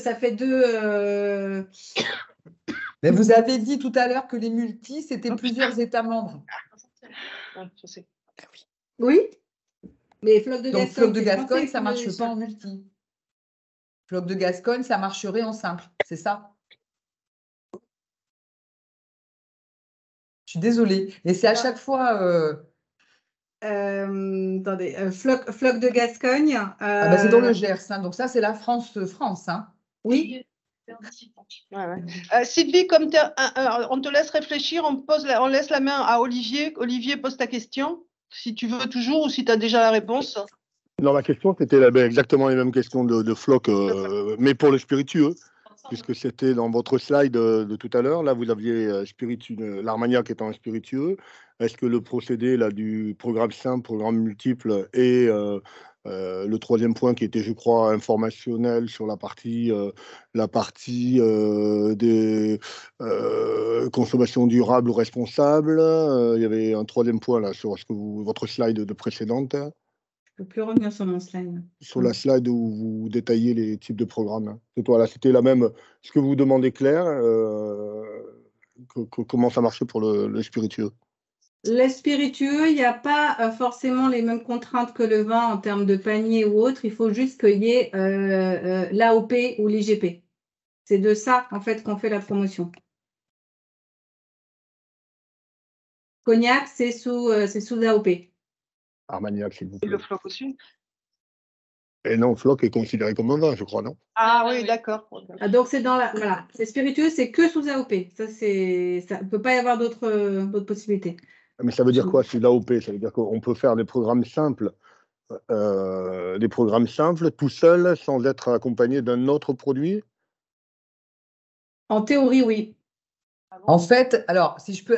Mais vous avez dit tout à l'heure que les multis, c'était plusieurs États membres. Ouais, je sais. Oui, mais Floc de Donc, Gascogne. Floc de c'est Gascogne, français, ça ne Pinot marche des pas en Charentes. multi. Floc de Gascogne, ça marcherait en simple. C'est ça? Je suis désolée. Et c'est à chaque fois. Attendez, Floc de Gascogne. Ah bah, c'est dans le Gers. Hein. Donc, ça, c'est la France. Hein. Oui. Ouais, ouais. Sylvie, comme on te laisse réfléchir, on laisse la main à Olivier. Olivier, pose ta question, si tu veux toujours ou si tu as déjà la réponse. Non, ma question, c'était exactement les mêmes questions de floc, mais pour le spiritueux, puisque c'était dans votre slide de tout à l'heure. Là, vous aviez l'Armagnac étant un spiritueux. Est-ce que le procédé là, du programme simple, programme multiple et le troisième point qui était, je crois, informationnel sur la partie des consommations durables ou responsables. Il y avait un troisième point là sur votre slide de précédente. Je ne peux plus revenir sur mon slide. Sur la slide où vous détaillez les types de programmes. C'était la même. Ce que vous demandez, Claire, comment ça marchait pour le spiritueux? Les spiritueux, il n'y a pas forcément les mêmes contraintes que le vin en termes de panier ou autre. Il faut juste qu'il y ait l'AOP ou l'IGP. C'est de ça, en fait, qu'on fait la promotion. Cognac, c'est sous AOP. Armagnac, s'il vous Et plaît. le floc aussi. Et non, floc est considéré comme un vin, je crois, non? Ah oui, d'accord. Ah, donc, c'est voilà. C'est spiritueux, c'est que sous AOP. Ça ne peut pas y avoir d'autres possibilités. Mais ça veut dire quoi, c'est l'AOP? Ça veut dire qu'on peut faire des programmes simples tout seul, sans être accompagné d'un autre produit? En théorie, oui. En fait, alors, si je peux,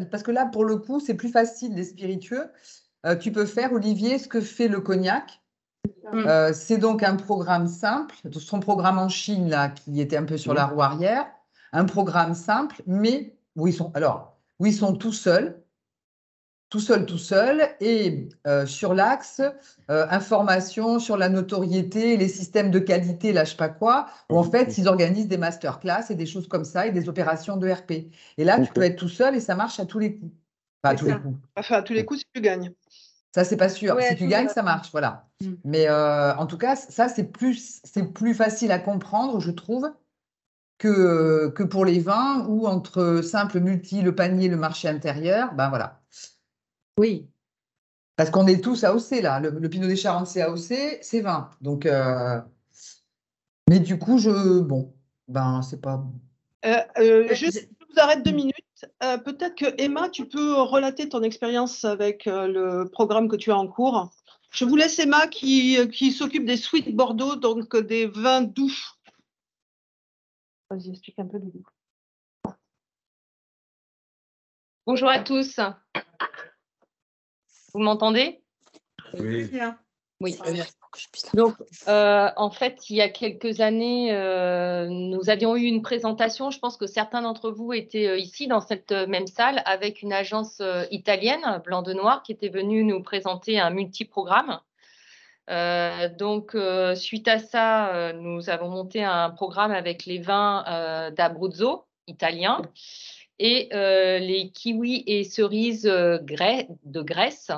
parce que là, pour le coup, c'est plus facile, les spiritueux. Tu peux faire, Olivier, ce que fait le cognac. C'est donc un programme simple, son programme en Chine, là, qui était un peu sur la roue arrière, un programme simple, mais où ils sont tout seuls, et sur l'axe information sur la notoriété, les systèmes de qualité, là, je sais pas quoi, où en fait, ils organisent des masterclass et des choses comme ça et des opérations de RP. Et là, tu peux être tout seul et ça marche à tous les coups. Pas à tous les coups. Enfin, à tous les coups, si tu gagnes. Ça, c'est pas sûr. Ouais, Si tu gagnes, ça marche, voilà. Mais en tout cas, ça, c'est plus facile à comprendre, je trouve, que pour les vins ou entre simple, multi, le panier, le marché intérieur, ben voilà. Oui. Parce qu'on est tous AOC, là. Le Pinot des Charentes, c'est AOC, c'est 20. Donc, mais du coup, c'est pas. Je vous arrête 2 minutes. Peut-être que Emma, tu peux relater ton expérience avec le programme que tu as en cours. Je vous laisse Emma qui s'occupe des suites Bordeaux, donc des vins doux. Vas-y, explique un peu le goût. Bonjour à tous. Vous m'entendez? Oui. Oui. Donc, en fait, il y a quelques années, nous avions eu une présentation. Je pense que certains d'entre vous étaient ici dans cette même salle avec une agence italienne, Blanc de Noir, qui était venue nous présenter un multiprogramme. Donc, suite à ça, nous avons monté un programme avec les vins d'Abruzzo italiens et les kiwis et cerises de Grèce.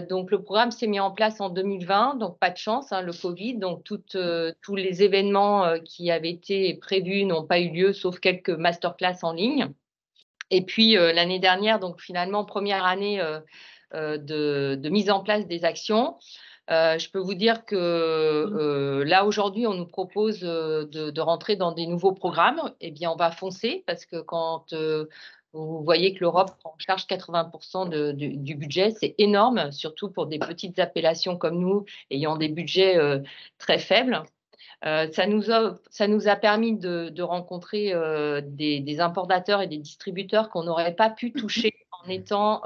Donc, le programme s'est mis en place en 2020, donc pas de chance, hein, le Covid. Donc, tous les événements qui avaient été prévus n'ont pas eu lieu, sauf quelques masterclass en ligne. Et puis, l'année dernière, donc finalement, première année de mise en place des actions. Je peux vous dire que là, aujourd'hui, on nous propose de rentrer dans des nouveaux programmes. Eh bien, on va foncer parce que quand vous voyez que l'Europe prend en charge 80% du budget, c'est énorme, surtout pour des petites appellations comme nous, ayant des budgets très faibles. Ça nous a permis de rencontrer des importateurs et des distributeurs qu'on n'aurait pas pu toucher en étant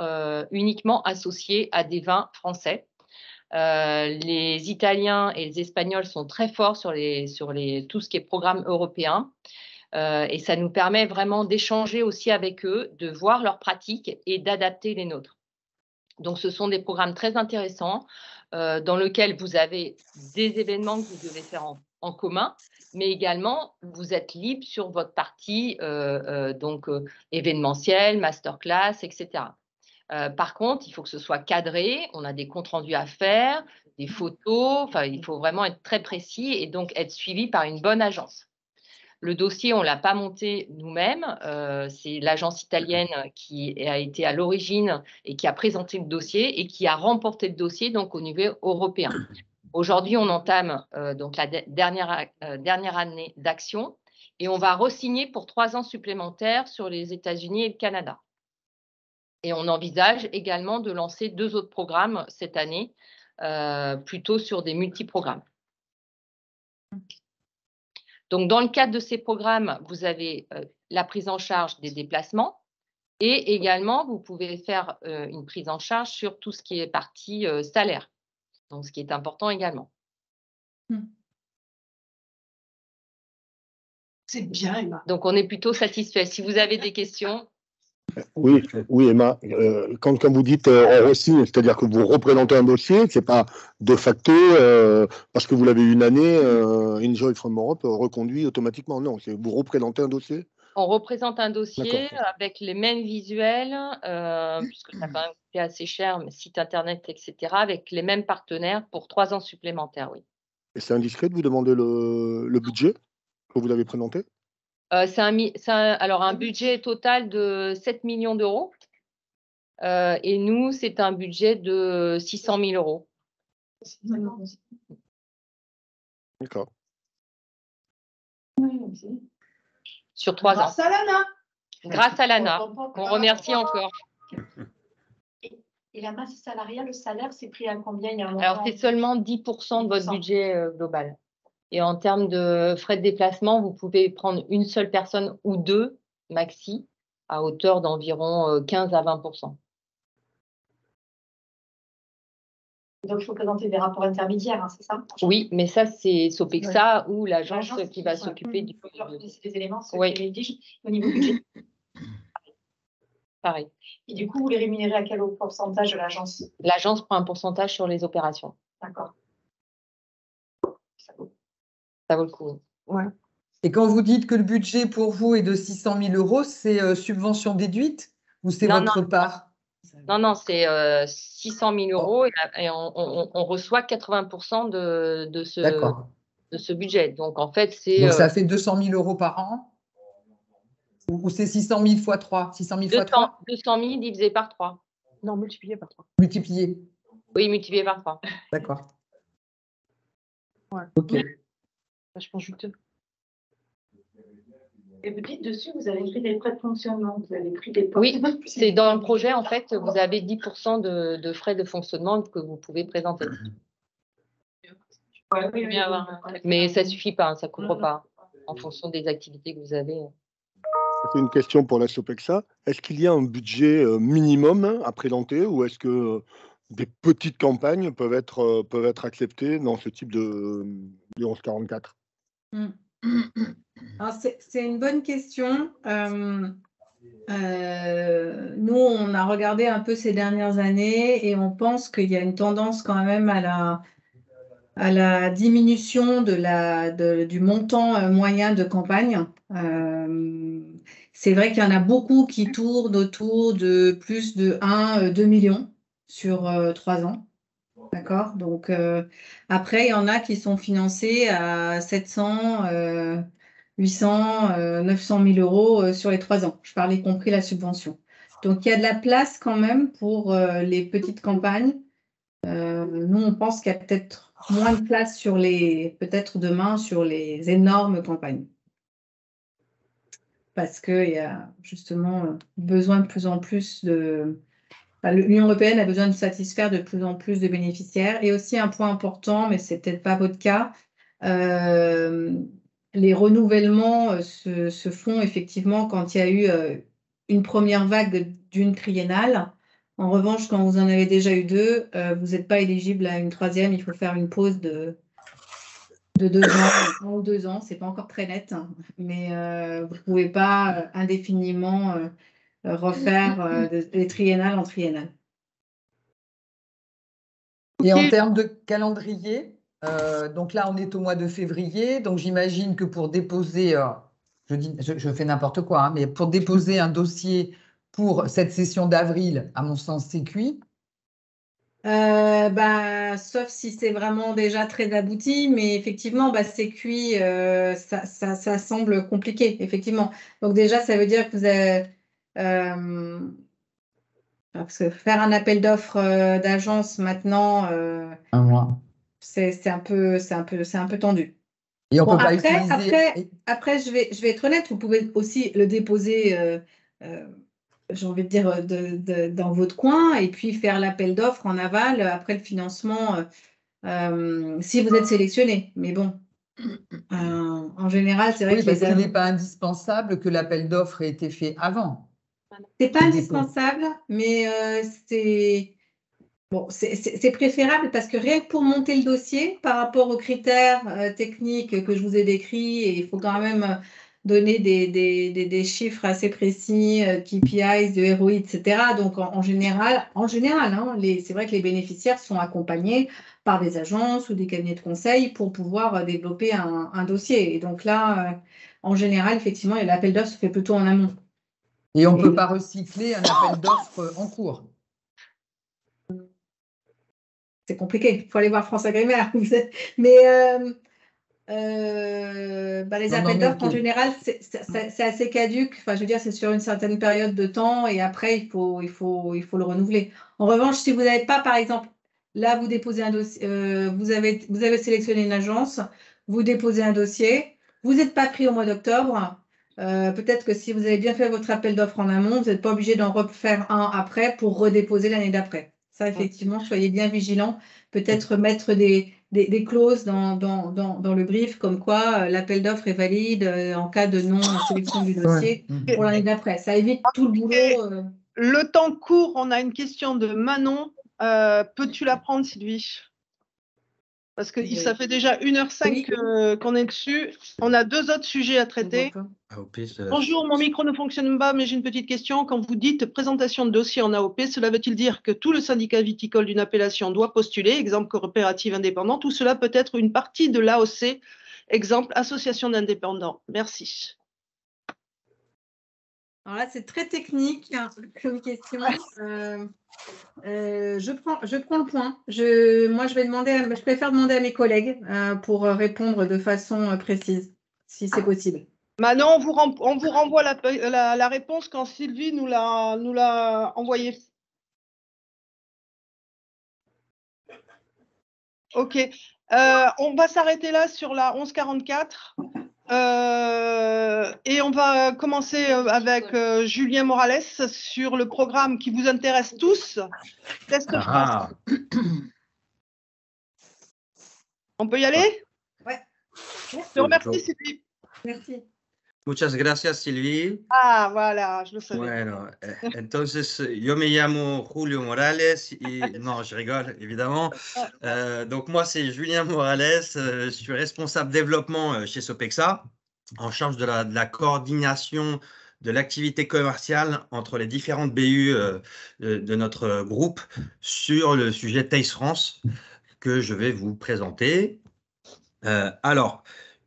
uniquement associés à des vins français. Les Italiens et les Espagnols sont très forts sur tout ce qui est programme européen. Et ça nous permet vraiment d'échanger aussi avec eux, de voir leurs pratiques et d'adapter les nôtres. Donc, ce sont des programmes très intéressants dans lesquels vous avez des événements que vous devez faire en commun, mais également, vous êtes libre sur votre partie événementielle, masterclass, etc. Par contre, il faut que ce soit cadré, on a des comptes rendus à faire, des photos, enfin, il faut vraiment être très précis et donc être suivi par une bonne agence. Le dossier, on ne l'a pas monté nous-mêmes, c'est l'agence italienne qui a été à l'origine et qui a présenté le dossier et qui a remporté le dossier donc au niveau européen. Aujourd'hui, on entame donc la dernière année d'action et on va re-signer pour 3 ans supplémentaires sur les États-Unis et le Canada. Et on envisage également de lancer 2 autres programmes cette année, plutôt sur des multiprogrammes. Donc, dans le cadre de ces programmes, vous avez la prise en charge des déplacements et également, vous pouvez faire une prise en charge sur tout ce qui est partie salaire, donc ce qui est important également. C'est bien, Emma. Donc, on est plutôt satisfait. Si vous avez des questions. Oui, Emma. Quand vous dites on re-signe, c'est-à-dire que vous représentez un dossier, c'est pas de facto parce que vous l'avez une année, Enjoy from Europe reconduit automatiquement. Non, c'est vous représentez un dossier. On représente un dossier avec les mêmes visuels, puisque ça a quand même coûté assez cher, mais site internet, etc., avec les mêmes partenaires pour 3 ans supplémentaires, oui. Et c'est indiscret de vous demander le budget que vous avez présenté? C'est un budget total de 7 millions d'euros. Et nous, c'est un budget de 600 000 euros. D'accord. Sur 3 ans. Grâce à l'ANA. Grâce à l'ANA. On remercie encore. Et la masse salariale, le salaire, c'est pris à combien? Alors, c'est seulement 10% de votre budget global. Et en termes de frais de déplacement, vous pouvez prendre une seule personne ou 2 maxi à hauteur d'environ 15 à 20%. Donc, il faut présenter des rapports intermédiaires, hein, c'est ça? Oui, mais ça, c'est Sopexa ou l'agence qui va s'occuper du. Des éléments, c'est oui. Au niveau budget. Pareil. Et du coup, vous les rémunérez à quel pourcentage de l'agence? L'agence prend un pourcentage sur les opérations. D'accord. Ça vaut le coup. Ouais. Et quand vous dites que le budget pour vous est de 600 000 euros, c'est subvention déduite ou c'est votre part? Non, c'est 600 000 euros et on reçoit 80% de ce budget. Donc, en fait, c'est… Donc, ça fait 200 000 euros par an? Ou c'est 600 000 fois 3? 600 000 fois 3? 200 000 divisé par 3. Non, multiplié par 3. Multiplié. Oui, multiplié par 3. D'accord. Ouais. OK. Vachement juteux. Et vous dites dessus, vous avez pris des frais de fonctionnement, vous avez pris des postes. Oui, c'est dans le projet, en fait, vous avez 10% de frais de fonctionnement que vous pouvez présenter. Mais ça ne suffit pas, hein, ça ne couvre pas en fonction des activités que vous avez. C'est une question pour la Sopexa. Est-ce qu'il y a un budget minimum à présenter ou est-ce que des petites campagnes peuvent être acceptées dans ce type de 1144? Alors, c'est une bonne question. Nous, on a regardé un peu ces dernières années et on pense qu'il y a une tendance quand même à la diminution du montant moyen de campagne. C'est vrai qu'il y en a beaucoup qui tournent autour de plus de 1-2 millions sur 3 ans. D'accord? Donc, après, il y en a qui sont financés à 700, 800, 900 000 euros sur les 3 ans. Je parle y compris la subvention. Donc, il y a de la place quand même pour les petites campagnes. Nous, on pense qu'il y a peut-être moins de place peut-être demain sur les énormes campagnes. Parce qu'il y a justement besoin de plus en plus l'Union européenne a besoin de satisfaire de plus en plus de bénéficiaires. Et aussi un point important, mais c'est peut-être pas votre cas, les renouvellements se font effectivement quand il y a eu une première vague d'une triennale. En revanche, quand vous en avez déjà eu 2, vous n'êtes pas éligible à une troisième. Il faut faire une pause de 2 ans, 1 ou 2 ans. C'est pas encore très net, hein, mais vous ne pouvez pas indéfiniment refaire les triennales en triennale. Et en termes de calendrier, donc là, on est au mois de février. Donc, j'imagine que pour déposer, je fais n'importe quoi, hein, mais pour déposer un dossier pour cette session d'avril, à mon sens, c'est cuit. Sauf si c'est vraiment déjà très abouti, mais effectivement, c'est cuit, ça semble compliqué, effectivement. Donc déjà, ça veut dire que vous avez, parce que faire un appel d'offres d'agence maintenant, Un mois. c'est un peu tendu. Et on Bon, peut pas utiliser. après, je vais être honnête, vous pouvez aussi le déposer, j'ai envie de dire, dans votre coin et puis faire l'appel d'offres en aval après le financement si vous êtes sélectionné. Mais bon, en général, c'est vrai Oui, que parce qu'il n'est pas indispensable que l'appel d'offres ait été fait avant. c'est pas indispensable, mais c'est préférable parce que rien que pour monter le dossier par rapport aux critères techniques que je vous ai décrits, et il faut quand même donner des chiffres assez précis, KPIs, de ROI, etc. Donc, en général, hein, c'est vrai que les bénéficiaires sont accompagnés par des agences ou des cabinets de conseil pour pouvoir développer un dossier. Et donc là, en général, effectivement, l'appel d'offres se fait plutôt en amont. Et on ne peut pas recycler un appel d'offres en cours. C'est compliqué, il faut aller voir France Agrimaire. Mais les appels d'offres, en général, c'est assez caduc. Enfin, je veux dire, c'est sur une certaine période de temps et après, il faut le renouveler. En revanche, si vous n'avez pas, par exemple, là, vous déposez un dossier, vous avez sélectionné une agence, vous déposez un dossier, vous n'êtes pas pris au mois d'octobre. Peut-être que si vous avez bien fait votre appel d'offres en amont, vous n'êtes pas obligé d'en refaire un après pour redéposer l'année d'après. Ça, effectivement, soyez bien vigilants. Peut-être mettre des clauses dans le brief comme quoi l'appel d'offres est valide en cas de non-sélection du dossier pour l'année d'après. Ça évite tout le boulot. Le temps court, on a une question de Manon. Peux-tu la prendre, Sylvie? Parce que ça fait déjà 1h05 qu'on est dessus. On a 2 autres sujets à traiter. Bonjour, mon micro ne fonctionne pas, mais j'ai une petite question. Quand vous dites présentation de dossier en AOP, cela veut-il dire que tout le syndicat viticole d'une appellation doit postuler, exemple coopérative indépendante, ou cela peut être une partie de l'AOC, exemple association d'indépendants? Merci. Alors là, c'est très technique comme question. Je prends le point. Je préfère demander à mes collègues pour répondre de façon précise, si c'est possible. Manon, on vous renvoie la réponse quand Sylvie nous l'a envoyée. Ok. On va s'arrêter là sur la 1144. Et on va commencer avec Julien Morales sur le programme qui vous intéresse tous. On peut y aller? Ouais. Je te remercie, Sylvie. Merci. Muchas gracias, Sylvie. Ah, voilà, je le savais. Bueno, entonces, yo me llamo Julio Morales y non, je rigole, évidemment. Donc, moi, c'est Julien Morales. Je suis responsable développement chez Sopexa, en charge de la coordination de l'activité commerciale entre les différentes BU de notre groupe sur le sujet Taste France que je vais vous présenter. Alors,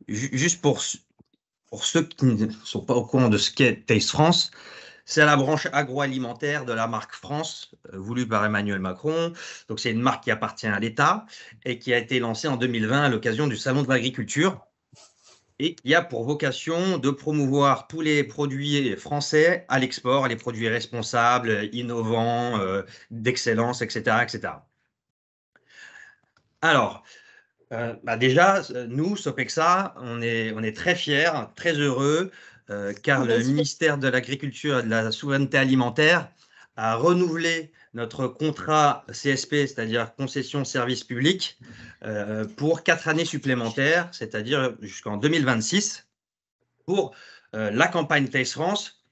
juste pour ceux qui ne sont pas au courant de ce qu'est Taste France, c'est la branche agroalimentaire de la marque France, voulue par Emmanuel Macron. Donc, c'est une marque qui appartient à l'État et qui a été lancée en 2020 à l'occasion du Salon de l'Agriculture et qui a pour vocation de promouvoir tous les produits français à l'export, les produits responsables, innovants, d'excellence, etc., etc. Alors, déjà, nous, Sopexa, on est très fiers, très heureux, car le ministère de l'Agriculture et de la Souveraineté Alimentaire a renouvelé notre contrat CSP, c'est-à-dire concession service public, pour 4 années supplémentaires, c'est-à-dire jusqu'en 2026, pour la campagne Taste France.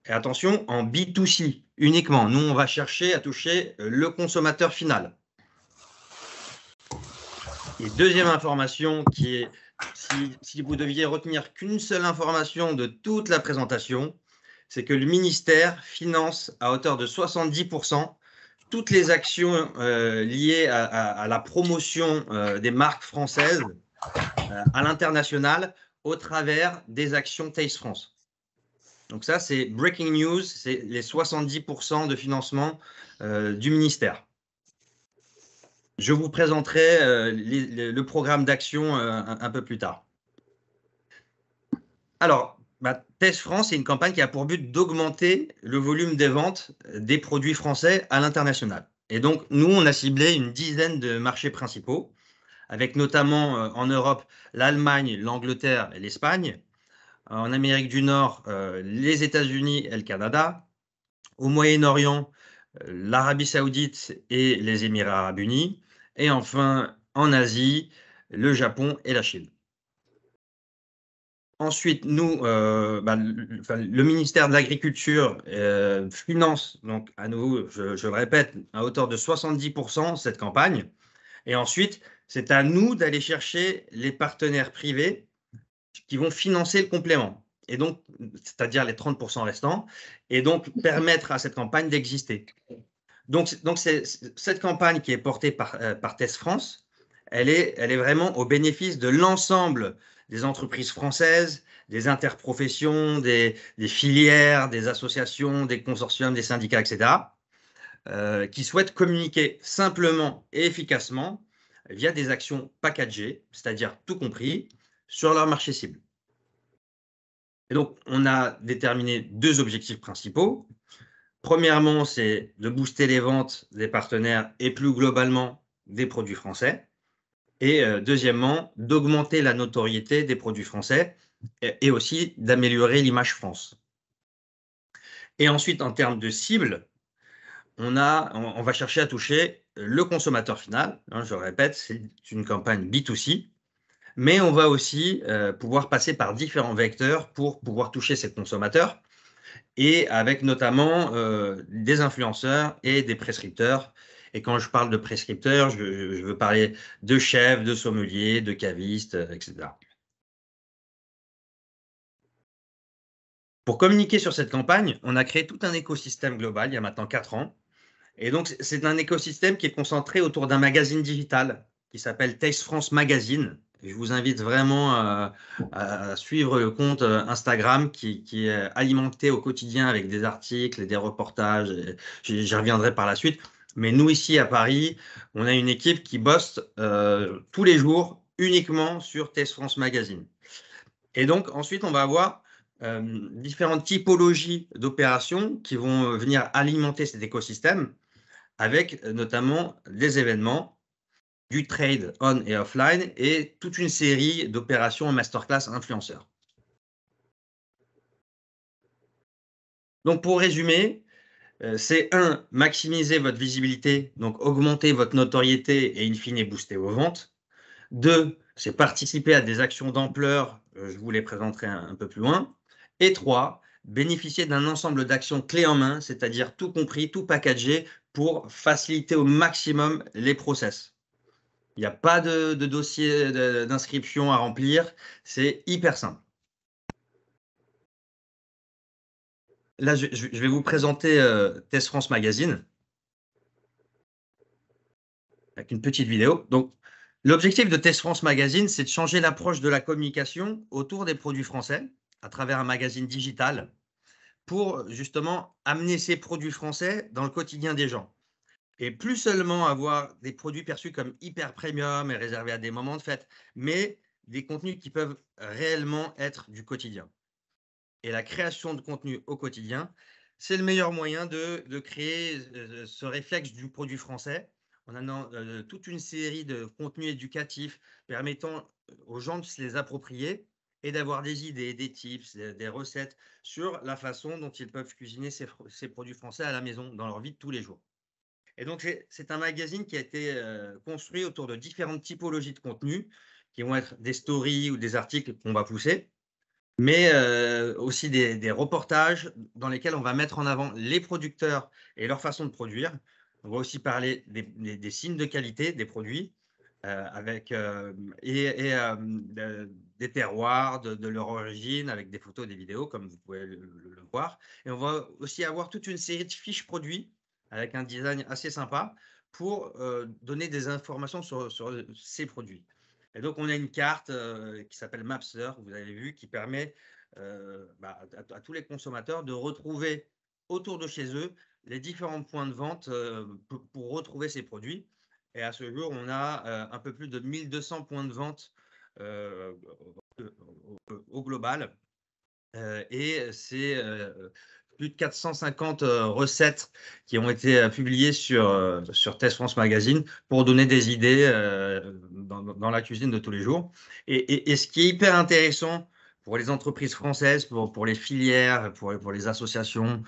Et attention, en B2C uniquement. Nous, on va chercher à toucher le consommateur final. Et deuxième information qui est, si vous deviez retenir qu'une seule information de toute la présentation, c'est que le ministère finance à hauteur de 70% toutes les actions liées à la promotion des marques françaises à l'international au travers des actions Taste France. Donc ça, c'est breaking news, c'est les 70% de financement du ministère. Je vous présenterai le programme d'action un peu plus tard. Alors, Taste France, c'est une campagne qui a pour but d'augmenter le volume des ventes des produits français à l'international. Et donc, nous, on a ciblé une dizaine de marchés principaux, avec notamment en Europe, l'Allemagne, l'Angleterre et l'Espagne, en Amérique du Nord, les États-Unis et le Canada, au Moyen-Orient, l'Arabie Saoudite et les Émirats Arabes Unis, et enfin, en Asie, le Japon et la Chine. Ensuite, nous, le ministère de l'Agriculture finance, donc à nouveau, je le répète, à hauteur de 70% cette campagne. Et ensuite, c'est à nous d'aller chercher les partenaires privés qui vont financer le complément, et donc, c'est-à-dire les 30% restants, et donc permettre à cette campagne d'exister. Donc cette campagne qui est portée par Taste France, elle est vraiment au bénéfice de l'ensemble des entreprises françaises, des interprofessions, des filières, des associations, des consortiums, des syndicats, etc., qui souhaitent communiquer simplement et efficacement via des actions packagées, c'est-à-dire tout compris, sur leur marché cible. Et donc, on a déterminé 2 objectifs principaux. Premièrement, c'est de booster les ventes des partenaires et plus globalement des produits français. Et deuxièmement, d'augmenter la notoriété des produits français et aussi d'améliorer l'image France. Et ensuite, en termes de cible, on va chercher à toucher le consommateur final. Je le répète, c'est une campagne B2C, mais on va aussi pouvoir passer par différents vecteurs pour pouvoir toucher ces consommateurs, et avec notamment des influenceurs et des prescripteurs. Et quand je parle de prescripteurs, je veux parler de chefs, de sommeliers, de cavistes, etc. Pour communiquer sur cette campagne, on a créé tout un écosystème global il y a maintenant 4 ans. Et donc, c'est un écosystème qui est concentré autour d'un magazine digital qui s'appelle Taste France Magazine. Je vous invite vraiment à suivre le compte Instagram qui est alimenté au quotidien avec des articles et des reportages. J'y reviendrai par la suite. Mais nous, ici à Paris, on a une équipe qui bosse tous les jours uniquement sur Taste France Magazine. Et donc, ensuite, on va avoir différentes typologies d'opérations qui vont venir alimenter cet écosystème, avec notamment des événements, du trade on et offline et toute une série d'opérations en masterclass influenceurs. Donc, pour résumer, c'est 1, maximiser votre visibilité, donc augmenter votre notoriété et in fine booster vos ventes. 2, c'est participer à des actions d'ampleur, je vous les présenterai un peu plus loin. Et 3, bénéficier d'un ensemble d'actions clés en main, c'est-à-dire tout compris, tout packagé pour faciliter au maximum les process. Il n'y a pas de dossier d'inscription à remplir, c'est hyper simple. Là, je vais vous présenter Test France Magazine avec une petite vidéo. Donc, l'objectif de Test France Magazine, c'est de changer l'approche de la communication autour des produits français à travers un magazine digital pour justement amener ces produits français dans le quotidien des gens. Et plus seulement avoir des produits perçus comme hyper premium et réservés à des moments de fête, mais des contenus qui peuvent réellement être du quotidien. Et la création de contenu au quotidien, c'est le meilleur moyen de créer ce réflexe du produit français en amenant toute une série de contenus éducatifs permettant aux gens de se les approprier et d'avoir des idées, des tips, des recettes sur la façon dont ils peuvent cuisiner ces produits français à la maison, dans leur vie de tous les jours. Et donc, c'est un magazine qui a été construit autour de différentes typologies de contenus qui vont être des stories ou des articles qu'on va pousser, mais aussi des reportages dans lesquels on va mettre en avant les producteurs et leur façon de produire. On va aussi parler des signes de qualité des produits avec, des terroirs, de leur origine, avec des photos, des vidéos, comme vous pouvez le voir. Et on va aussi avoir toute une série de fiches produits avec un design assez sympa pour donner des informations sur ces produits. Et donc, on a une carte qui s'appelle Mapster, vous avez vu, qui permet à tous les consommateurs de retrouver autour de chez eux les différents points de vente pour retrouver ces produits. Et à ce jour, on a un peu plus de 1200 points de vente au global. Et c'est plus de 450 recettes qui ont été publiées sur Test France Magazine pour donner des idées dans la cuisine de tous les jours. Et ce qui est hyper intéressant pour les entreprises françaises, pour les filières, pour les associations,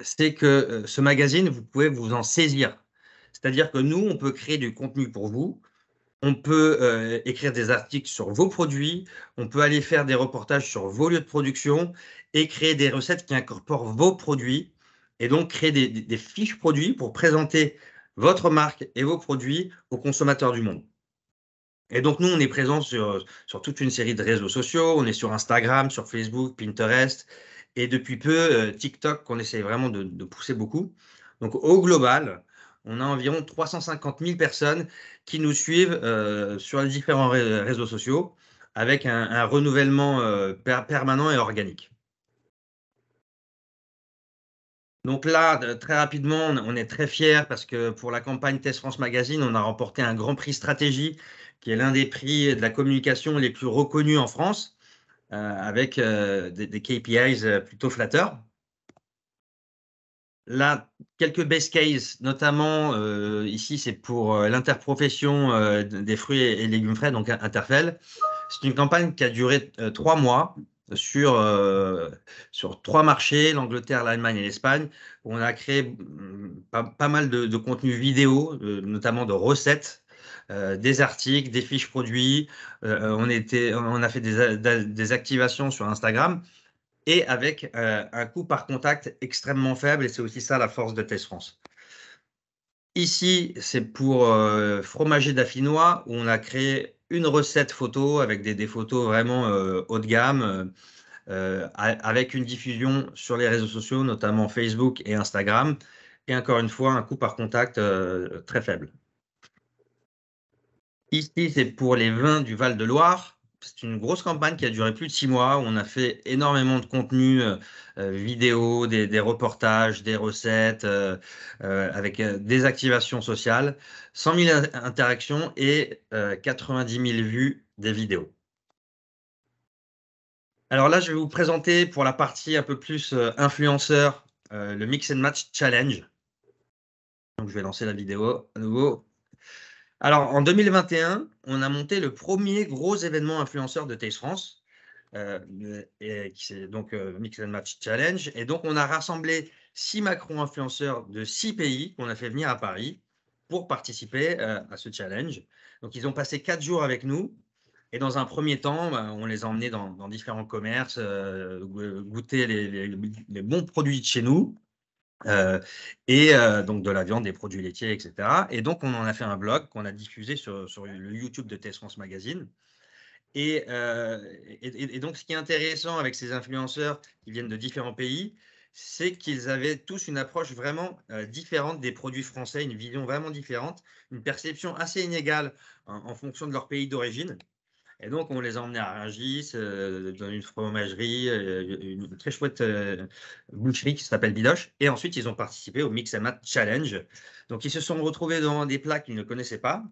c'est que ce magazine, vous pouvez vous en saisir. C'est-à-dire que nous, on peut créer du contenu pour vous. On peut écrire des articles sur vos produits, on peut aller faire des reportages sur vos lieux de production et créer des recettes qui incorporent vos produits et donc créer des fiches produits pour présenter votre marque et vos produits aux consommateurs du monde. Et donc, nous, on est présents sur toute une série de réseaux sociaux. On est sur Instagram, sur Facebook, Pinterest et depuis peu, TikTok, qu'on essaie vraiment de pousser beaucoup. Donc, au global, on a environ 350 000 personnes qui nous suivent sur les différents réseaux sociaux avec un renouvellement permanent et organique. Donc là, très rapidement, on est très fiers parce que pour la campagne Test France Magazine, on a remporté un grand prix stratégie qui est l'un des prix de la communication les plus reconnus en France avec des KPIs plutôt flatteurs. Là, quelques best cases, notamment ici, c'est pour l'interprofession des fruits et légumes frais, donc Interfel. C'est une campagne qui a duré 3 mois sur 3 marchés, l'Angleterre, l'Allemagne et l'Espagne, où on a créé pas mal de contenu vidéo, notamment de recettes, des articles, des fiches produits. On a fait des activations sur Instagram et avec un coût par contact extrêmement faible, et c'est aussi ça la force de Test France. Ici, c'est pour Fromager d'Affinois, où on a créé une recette photo avec des photos vraiment haut de gamme, avec une diffusion sur les réseaux sociaux, notamment Facebook et Instagram, et encore une fois, un coût par contact très faible. Ici, c'est pour les vins du Val-de-Loire. C'est une grosse campagne qui a duré plus de 6 mois. On a fait énormément de contenu vidéo, des reportages, des recettes, avec des activations sociales, 100 000 interactions et 90 000 vues des vidéos. Alors là, je vais vous présenter pour la partie un peu plus influenceur, le Mix and Match Challenge. Donc, je vais lancer la vidéo à nouveau. Alors, en 2021, on a monté le premier gros événement influenceur de Taste France, qui c'est donc Mix and Match Challenge. Et donc, on a rassemblé 6 macro-influenceurs de 6 pays qu'on a fait venir à Paris pour participer à ce challenge. Donc, ils ont passé 4 jours avec nous. Et dans un premier temps, on les a emmenés dans différents commerces, goûter les bons produits de chez nous, donc de la viande, des produits laitiers, etc. Et donc, on en a fait un blog qu'on a diffusé sur le YouTube de TS France Magazine. Et donc, ce qui est intéressant avec ces influenceurs qui viennent de différents pays, c'est qu'ils avaient tous une approche vraiment différente des produits français, une vision vraiment différente, une perception assez inégale en fonction de leur pays d'origine. Et donc, on les a emmenés à Rungis, dans une fromagerie, une très chouette boucherie qui s'appelle Bidoche. Et ensuite, ils ont participé au Mix and Match Challenge. Donc, ils se sont retrouvés devant des plats qu'ils ne connaissaient pas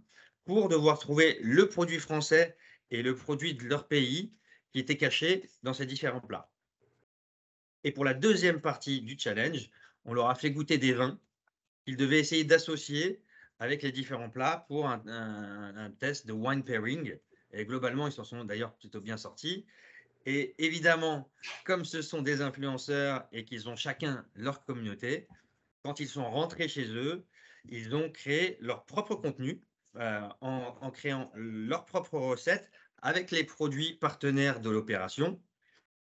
pour devoir trouver le produit français et le produit de leur pays qui était caché dans ces différents plats. Et pour la deuxième partie du challenge, on leur a fait goûter des vins qu'ils devaient essayer d'associer avec les différents plats pour un test de wine pairing. Et globalement, ils s'en sont d'ailleurs plutôt bien sortis. Et évidemment, comme ce sont des influenceurs et qu'ils ont chacun leur communauté, quand ils sont rentrés chez eux, ils ont créé leur propre contenu en créant leur propre recette avec les produits partenaires de l'opération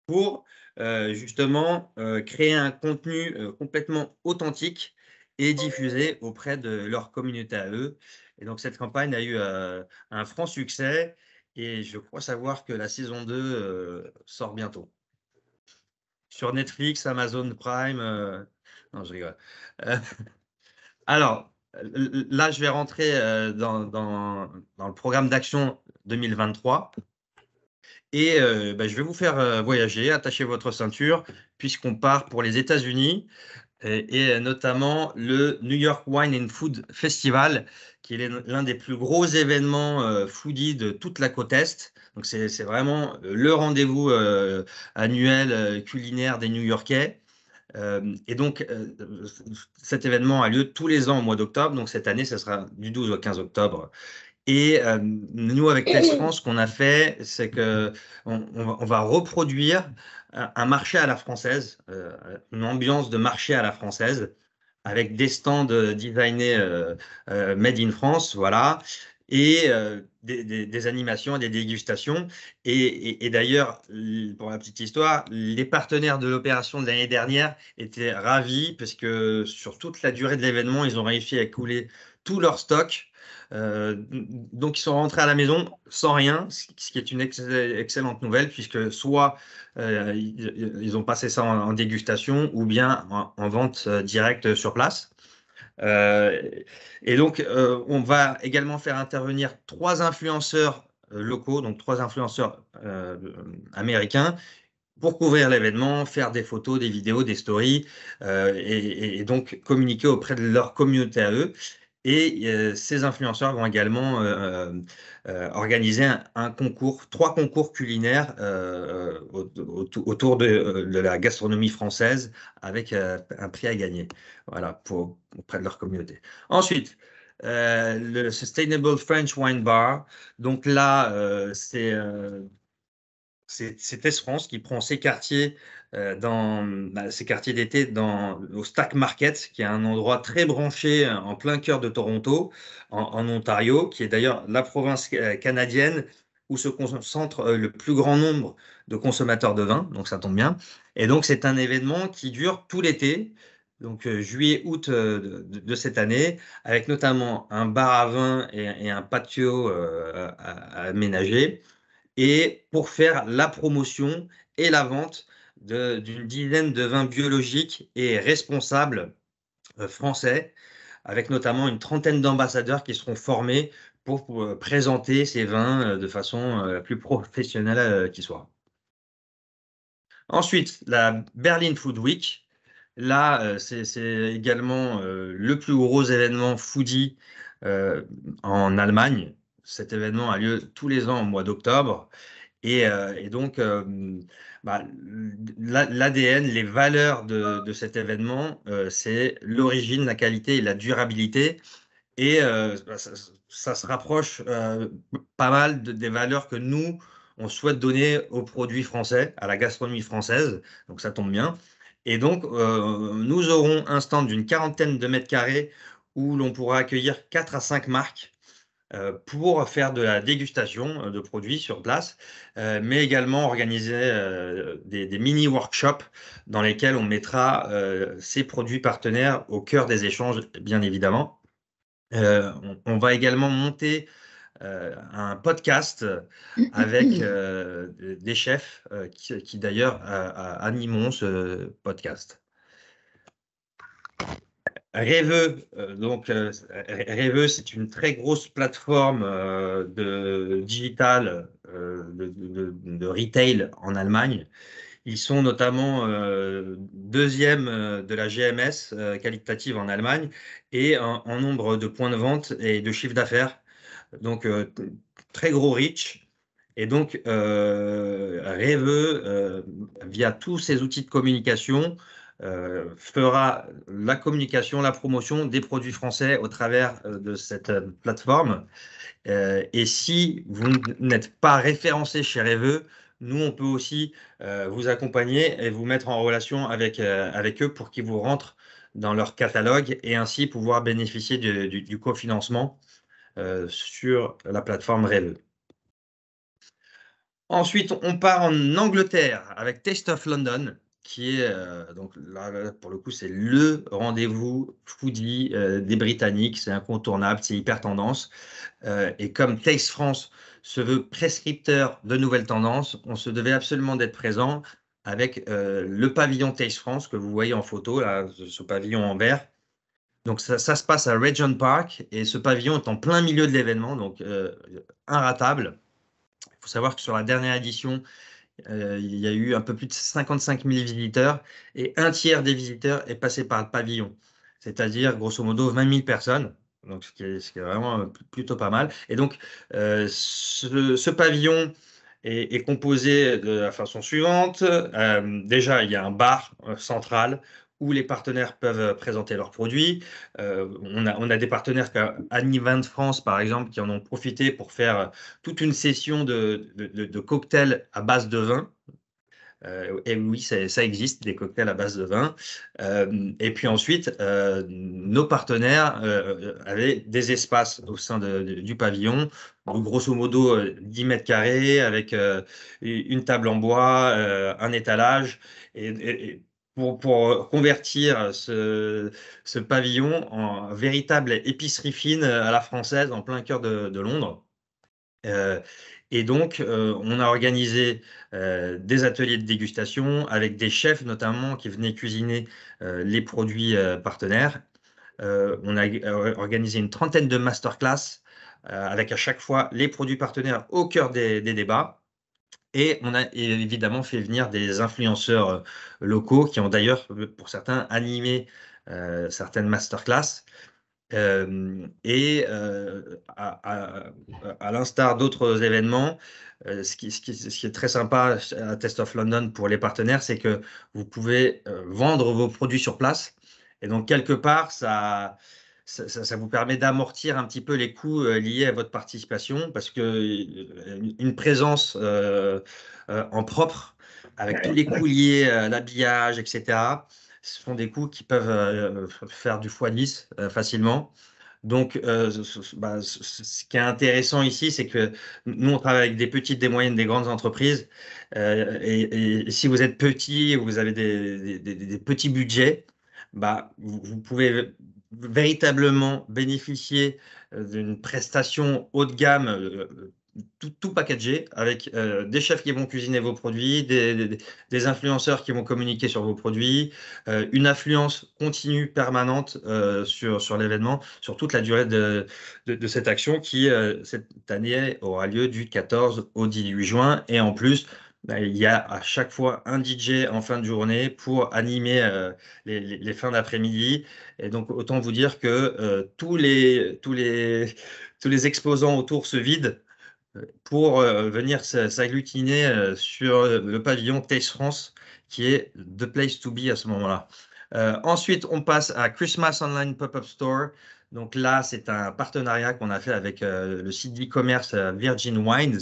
pour justement créer un contenu complètement authentique et diffusé auprès de leur communauté à eux. Et donc, cette campagne a eu un franc succès et je crois savoir que la saison 2 sort bientôt. Sur Netflix, Amazon Prime. Non, je rigole. Alors, là, je vais rentrer dans le programme d'action 2023. Et je vais vous faire voyager, attachez votre ceinture, puisqu'on part pour les États-Unis et notamment le New York Wine and Food Festival, qui est l'un des plus gros événements foodie de toute la côte Est. Donc, c'est vraiment le rendez-vous annuel culinaire des New-Yorkais. Et donc, cet événement a lieu tous les ans au mois d'octobre. Donc, cette année, ce sera du 12 au 15 octobre. Et nous, avec TS France, ce qu'on a fait, c'est qu'on va reproduire un marché à la française, une ambiance de marché à la française, avec des stands designés made in France, voilà, et des animations, des dégustations. Et d'ailleurs, pour la petite histoire, les partenaires de l'opération de l'année dernière étaient ravis parce que sur toute la durée de l'événement, ils ont réussi à écouler tout leur stock. Donc, ils sont rentrés à la maison sans rien, ce qui est une excellente nouvelle, puisque soit ils ont passé ça en dégustation ou bien en vente directe sur place. Et donc, on va également faire intervenir 3 influenceurs locaux, donc 3 influenceurs américains, pour couvrir l'événement, faire des photos, des vidéos, des stories, et donc communiquer auprès de leur communauté à eux. Et ces influenceurs vont également organiser un concours, 3 concours culinaires autour de la gastronomie française avec un prix à gagner, voilà, auprès de leur communauté. Ensuite, le Sustainable French Wine Bar. Donc là, c'est TS France qui prend ses quartiers ses quartiers d'été au Stack Market, qui est un endroit très branché en plein cœur de Toronto, en Ontario, qui est d'ailleurs la province canadienne où se concentre le plus grand nombre de consommateurs de vin, donc ça tombe bien. Et donc c'est un événement qui dure tout l'été, donc juillet-août de cette année, avec notamment un bar à vin et un patio à aménager, et pour faire la promotion et la vente d'une dizaine de vins biologiques et responsables français, avec notamment une trentaine d'ambassadeurs qui seront formés pour présenter ces vins de façon la plus professionnelle qui soit. Ensuite, la Berlin Food Week. Là, c'est également le plus gros événement foodie en Allemagne. Cet événement a lieu tous les ans au mois d'octobre. Et donc, l'ADN, les valeurs de cet événement, c'est l'origine, la qualité et la durabilité. Et ça se rapproche pas mal des valeurs que nous, on souhaite donner aux produits français, à la gastronomie française. Donc, ça tombe bien. Et donc, nous aurons un stand d'une 40aine de mètres carrés où l'on pourra accueillir 4 à 5 marques pour faire de la dégustation de produits sur place, mais également organiser des mini-workshops dans lesquels on mettra ces produits partenaires au cœur des échanges, bien évidemment. On va également monter un podcast avec des chefs qui d'ailleurs animeront ce podcast. Reveux, Reveux, c'est une très grosse plateforme de digital, de retail en Allemagne. Ils sont notamment deuxième de la GMS qualitative en Allemagne et en nombre de points de vente et de chiffre d'affaires. Donc, très gros reach. Et donc, Reveux, via tous ces outils de communication, fera la communication, la promotion des produits français au travers de cette plateforme. Et si vous n'êtes pas référencé chez Reveux, nous, on peut aussi vous accompagner et vous mettre en relation avec eux pour qu'ils vous rentrent dans leur catalogue et ainsi pouvoir bénéficier du cofinancement sur la plateforme Reveux. Ensuite, on part en Angleterre avec Taste of London, qui est, donc là, pour le coup, c'est le rendez-vous foodie des Britanniques. C'est incontournable, c'est hyper tendance. Et comme Taste France se veut prescripteur de nouvelles tendances, on se devait absolument d'être présent avec le pavillon Taste France que vous voyez en photo, là, ce pavillon en vert. Donc ça se passe à Regent Park et ce pavillon est en plein milieu de l'événement, donc inratable. Il faut savoir que sur la dernière édition, il y a eu un peu plus de 55 000 visiteurs et un tiers des visiteurs est passé par le pavillon, c'est-à-dire grosso modo 20 000 personnes, donc ce qui est vraiment plutôt pas mal. Et donc ce pavillon est composé de la façon suivante. Déjà, il y a un bar central où les partenaires peuvent présenter leurs produits. On a des partenaires comme Annie Vin de France, par exemple, qui en ont profité pour faire toute une session de cocktails à base de vin. Et oui, ça existe, des cocktails à base de vin. Et puis ensuite, nos partenaires avaient des espaces au sein du pavillon, donc grosso modo 10 mètres carrés, avec une table en bois, un étalage. Et pour convertir ce pavillon en véritable épicerie fine à la française en plein cœur de Londres. Et donc, on a organisé des ateliers de dégustation avec des chefs notamment qui venaient cuisiner les produits partenaires. On a organisé une trentaine de masterclass avec à chaque fois les produits partenaires au cœur des débats. Et on a évidemment fait venir des influenceurs locaux qui ont d'ailleurs, pour certains, animé certaines masterclass. À l'instar d'autres événements, ce qui est très sympa à Taste of London pour les partenaires, c'est que vous pouvez vendre vos produits sur place. Et donc, quelque part, ça vous permet d'amortir un petit peu les coûts liés à votre participation, parce qu'une présence en propre, avec tous les coûts liés à l'habillage, etc., ce sont des coûts qui peuvent faire du x10 facilement. Donc, ce qui est intéressant ici, c'est que nous, on travaille avec des petites, des moyennes, des grandes entreprises. Et si vous êtes petit, vous avez des petits budgets, vous pouvez véritablement bénéficier d'une prestation haut de gamme, tout packagé, avec des chefs qui vont cuisiner vos produits, des influenceurs qui vont communiquer sur vos produits, une influence continue, permanente sur l'événement, sur toute la durée de cette action qui, cette année, aura lieu du 14 au 18 juin. Et en plus, il y a à chaque fois un DJ en fin de journée pour animer les fins d'après-midi. Et donc, autant vous dire que tous les exposants autour se vident pour venir s'agglutiner sur le pavillon Taste France, qui est the place to be à ce moment-là. Ensuite, on passe à Christmas Online Pop-Up Store. Donc là, c'est un partenariat qu'on a fait avec le site d'e-commerce Virgin Wines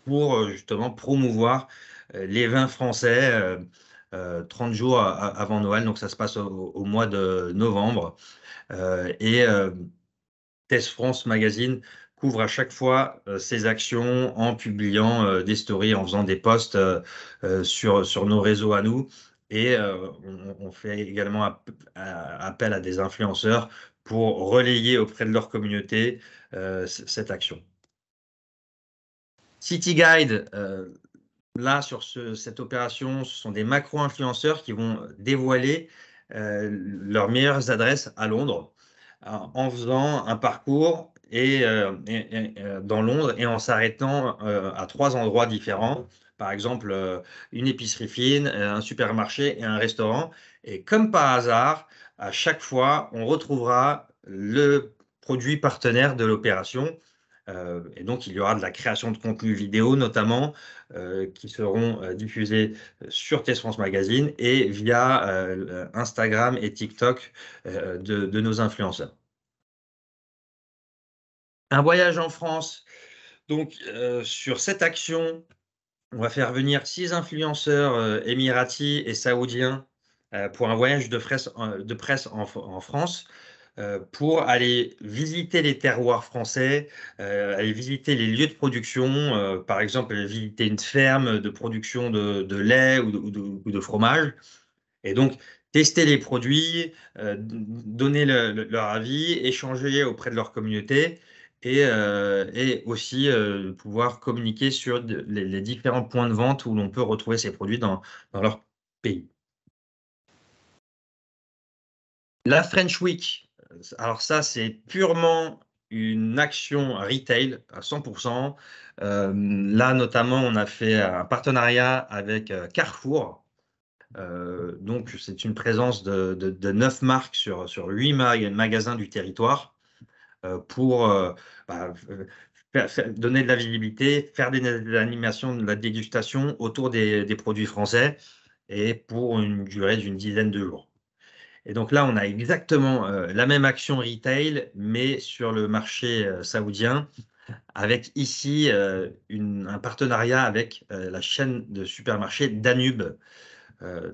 pour justement promouvoir les vins français 30 jours avant Noël, donc ça se passe au mois de novembre. Test France Magazine couvre à chaque fois ces actions en publiant des stories, en faisant des posts sur nos réseaux à nous. Et on fait également appel à des influenceurs pour relayer auprès de leur communauté cette action. City Guide, là, sur cette opération, ce sont des macro-influenceurs qui vont dévoiler leurs meilleures adresses à Londres en faisant un parcours dans Londres et en s'arrêtant à 3 endroits différents. Par exemple, une épicerie fine, un supermarché et un restaurant. Et comme par hasard, à chaque fois, on retrouvera le produit partenaire de l'opération. Et donc, il y aura de la création de contenu vidéo, notamment, qui seront diffusés sur Test France Magazine et via Instagram et TikTok de nos influenceurs. Un voyage en France. Donc, sur cette action, on va faire venir 6 influenceurs émiratis et saoudiens pour un voyage de presse en France. Pour aller visiter les terroirs français, aller visiter les lieux de production, par exemple visiter une ferme de production de lait ou de fromage, et donc tester les produits, donner leur avis, échanger auprès de leur communauté et aussi pouvoir communiquer sur les différents points de vente où l'on peut retrouver ces produits dans leur pays. La French Week. Alors ça, c'est purement une action retail à 100%. Là, notamment, on a fait un partenariat avec Carrefour. Donc, c'est une présence de 9 marques sur 8 magasins du territoire pour donner de la visibilité, faire des animations de la dégustation autour des produits français et pour une durée d'une dizaine de jours. Et donc là, on a exactement la même action retail, mais sur le marché saoudien, avec ici un partenariat avec la chaîne de supermarchés Danube.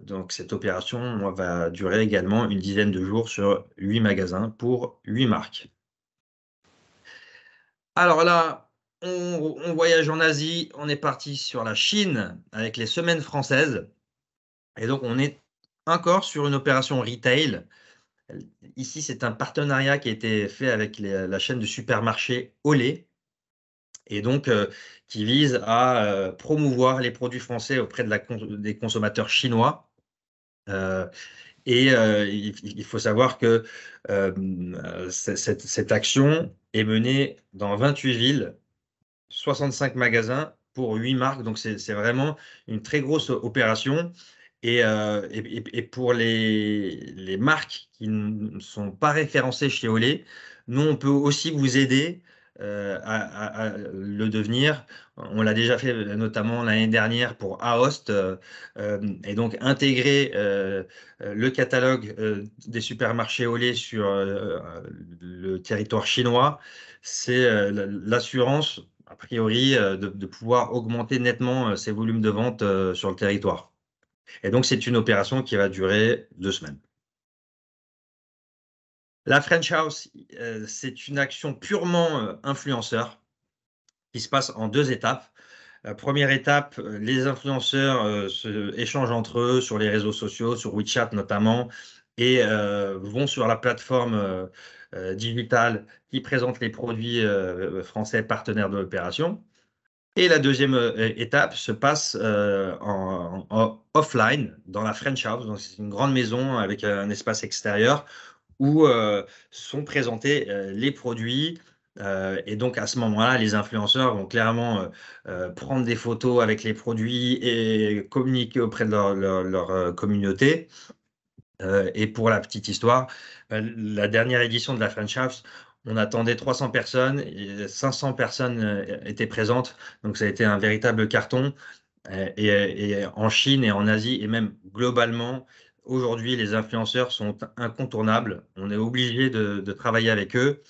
Donc cette opération va durer également une dizaine de jours sur 8 magasins pour 8 marques. Alors là, on voyage en Asie, on est parti sur la Chine avec les semaines françaises. Et donc on est encore sur une opération retail. Ici, c'est un partenariat qui a été fait avec la chaîne de supermarchés Olé et donc qui vise à promouvoir les produits français auprès des consommateurs chinois. Il faut savoir que cette action est menée dans 28 villes, 65 magasins pour 8 marques. Donc, c'est vraiment une très grosse opération. Et pour les marques qui ne sont pas référencées chez Olé, nous, on peut aussi vous aider à le devenir. On l'a déjà fait notamment l'année dernière pour Aost. Et donc, intégrer le catalogue des supermarchés Olé sur le territoire chinois, c'est l'assurance, a priori, de pouvoir augmenter nettement ses volumes de vente sur le territoire. Et donc, c'est une opération qui va durer 2 semaines. La French House, c'est une action purement influenceur qui se passe en 2 étapes. La première étape, les influenceurs échangent entre eux sur les réseaux sociaux, sur WeChat notamment, et vont sur la plateforme digitale qui présente les produits français partenaires de l'opération. Et la deuxième étape se passe en offline, dans la French House. Donc, c'est une grande maison avec un espace extérieur où sont présentés les produits. Et donc, à ce moment-là, les influenceurs vont clairement prendre des photos avec les produits et communiquer auprès de leur communauté. Et pour la petite histoire, la dernière édition de la French House, on attendait 300 personnes, et 500 personnes étaient présentes, donc ça a été un véritable carton. Et en Chine et en Asie, et même globalement, aujourd'hui, les influenceurs sont incontournables. On est obligé de travailler avec eux.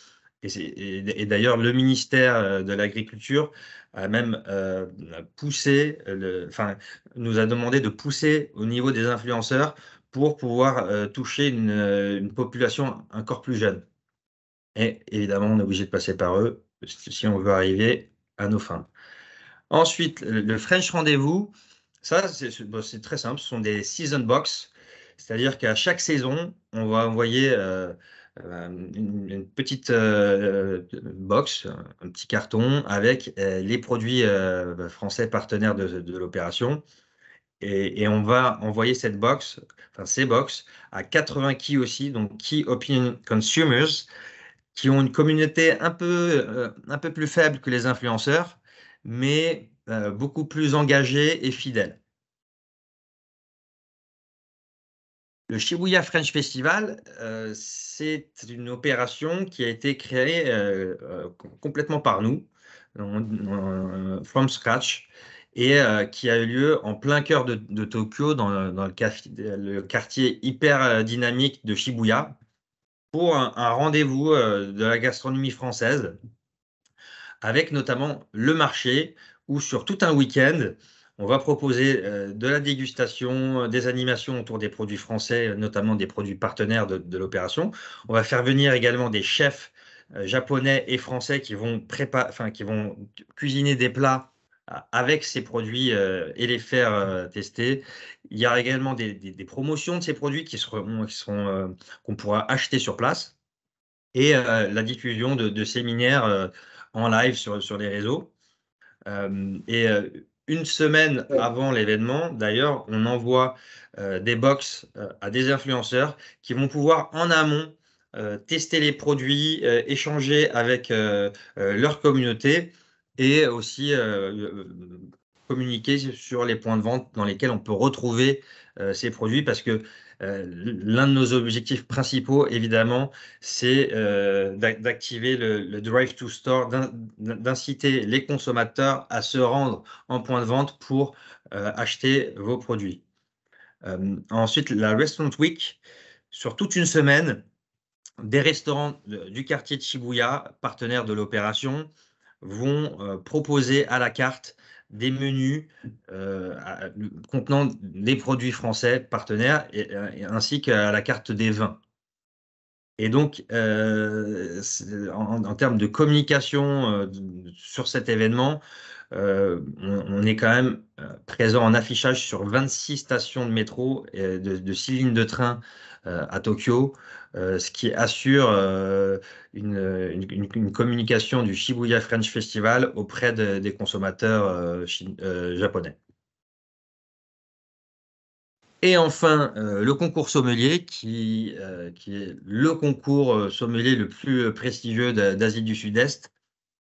Et d'ailleurs, le ministère de l'Agriculture a même poussé, nous a demandé de pousser au niveau des influenceurs pour pouvoir toucher une population encore plus jeune. Et évidemment, on est obligé de passer par eux si on veut arriver à nos fins. Ensuite, le French Rendez-vous, ça, c'est très simple. Ce sont des season box, c'est-à-dire qu'à chaque saison, on va envoyer une petite box, un petit carton avec les produits français partenaires de l'opération. Et on va envoyer cette box, enfin ces box, à 80 key aussi, donc Key Opinion Consumers, qui ont une communauté un peu plus faible que les influenceurs, mais beaucoup plus engagés et fidèles. Le Shibuya French Festival, c'est une opération qui a été créée complètement par nous, from scratch, et qui a eu lieu en plein cœur de Tokyo, dans le quartier hyper dynamique de Shibuya, pour un rendez-vous de la gastronomie française, avec notamment le marché, où sur tout un week-end, on va proposer de la dégustation, des animations autour des produits français, notamment des produits partenaires de l'opération. On va faire venir également des chefs japonais et français qui vont cuisiner des plats avec ces produits et les faire tester. Il y a également des promotions de ces produits qu'on pourra acheter sur place, et la diffusion de séminaires en live sur les réseaux. Une semaine avant l'événement, d'ailleurs, on envoie des box à des influenceurs qui vont pouvoir en amont tester les produits, échanger avec leur communauté, et aussi communiquer sur les points de vente dans lesquels on peut retrouver ces produits, parce que l'un de nos objectifs principaux, évidemment, c'est d'activer le Drive to Store, d'inciter les consommateurs à se rendre en point de vente pour acheter vos produits. Ensuite, la Restaurant Week, sur toute une semaine, des restaurants du quartier de Shibuya, partenaires de l'opération, vont proposer à la carte des menus contenant des produits français partenaires, ainsi qu'à la carte des vins. Et donc, en termes de communication sur cet événement, on est quand même présent en affichage sur 26 stations de métro et de 6 lignes de train à Tokyo, ce qui assure une communication du Shibuya French Festival auprès des consommateurs japonais. Et enfin, le concours sommelier, qui est le concours sommelier le plus prestigieux d'Asie du Sud-Est.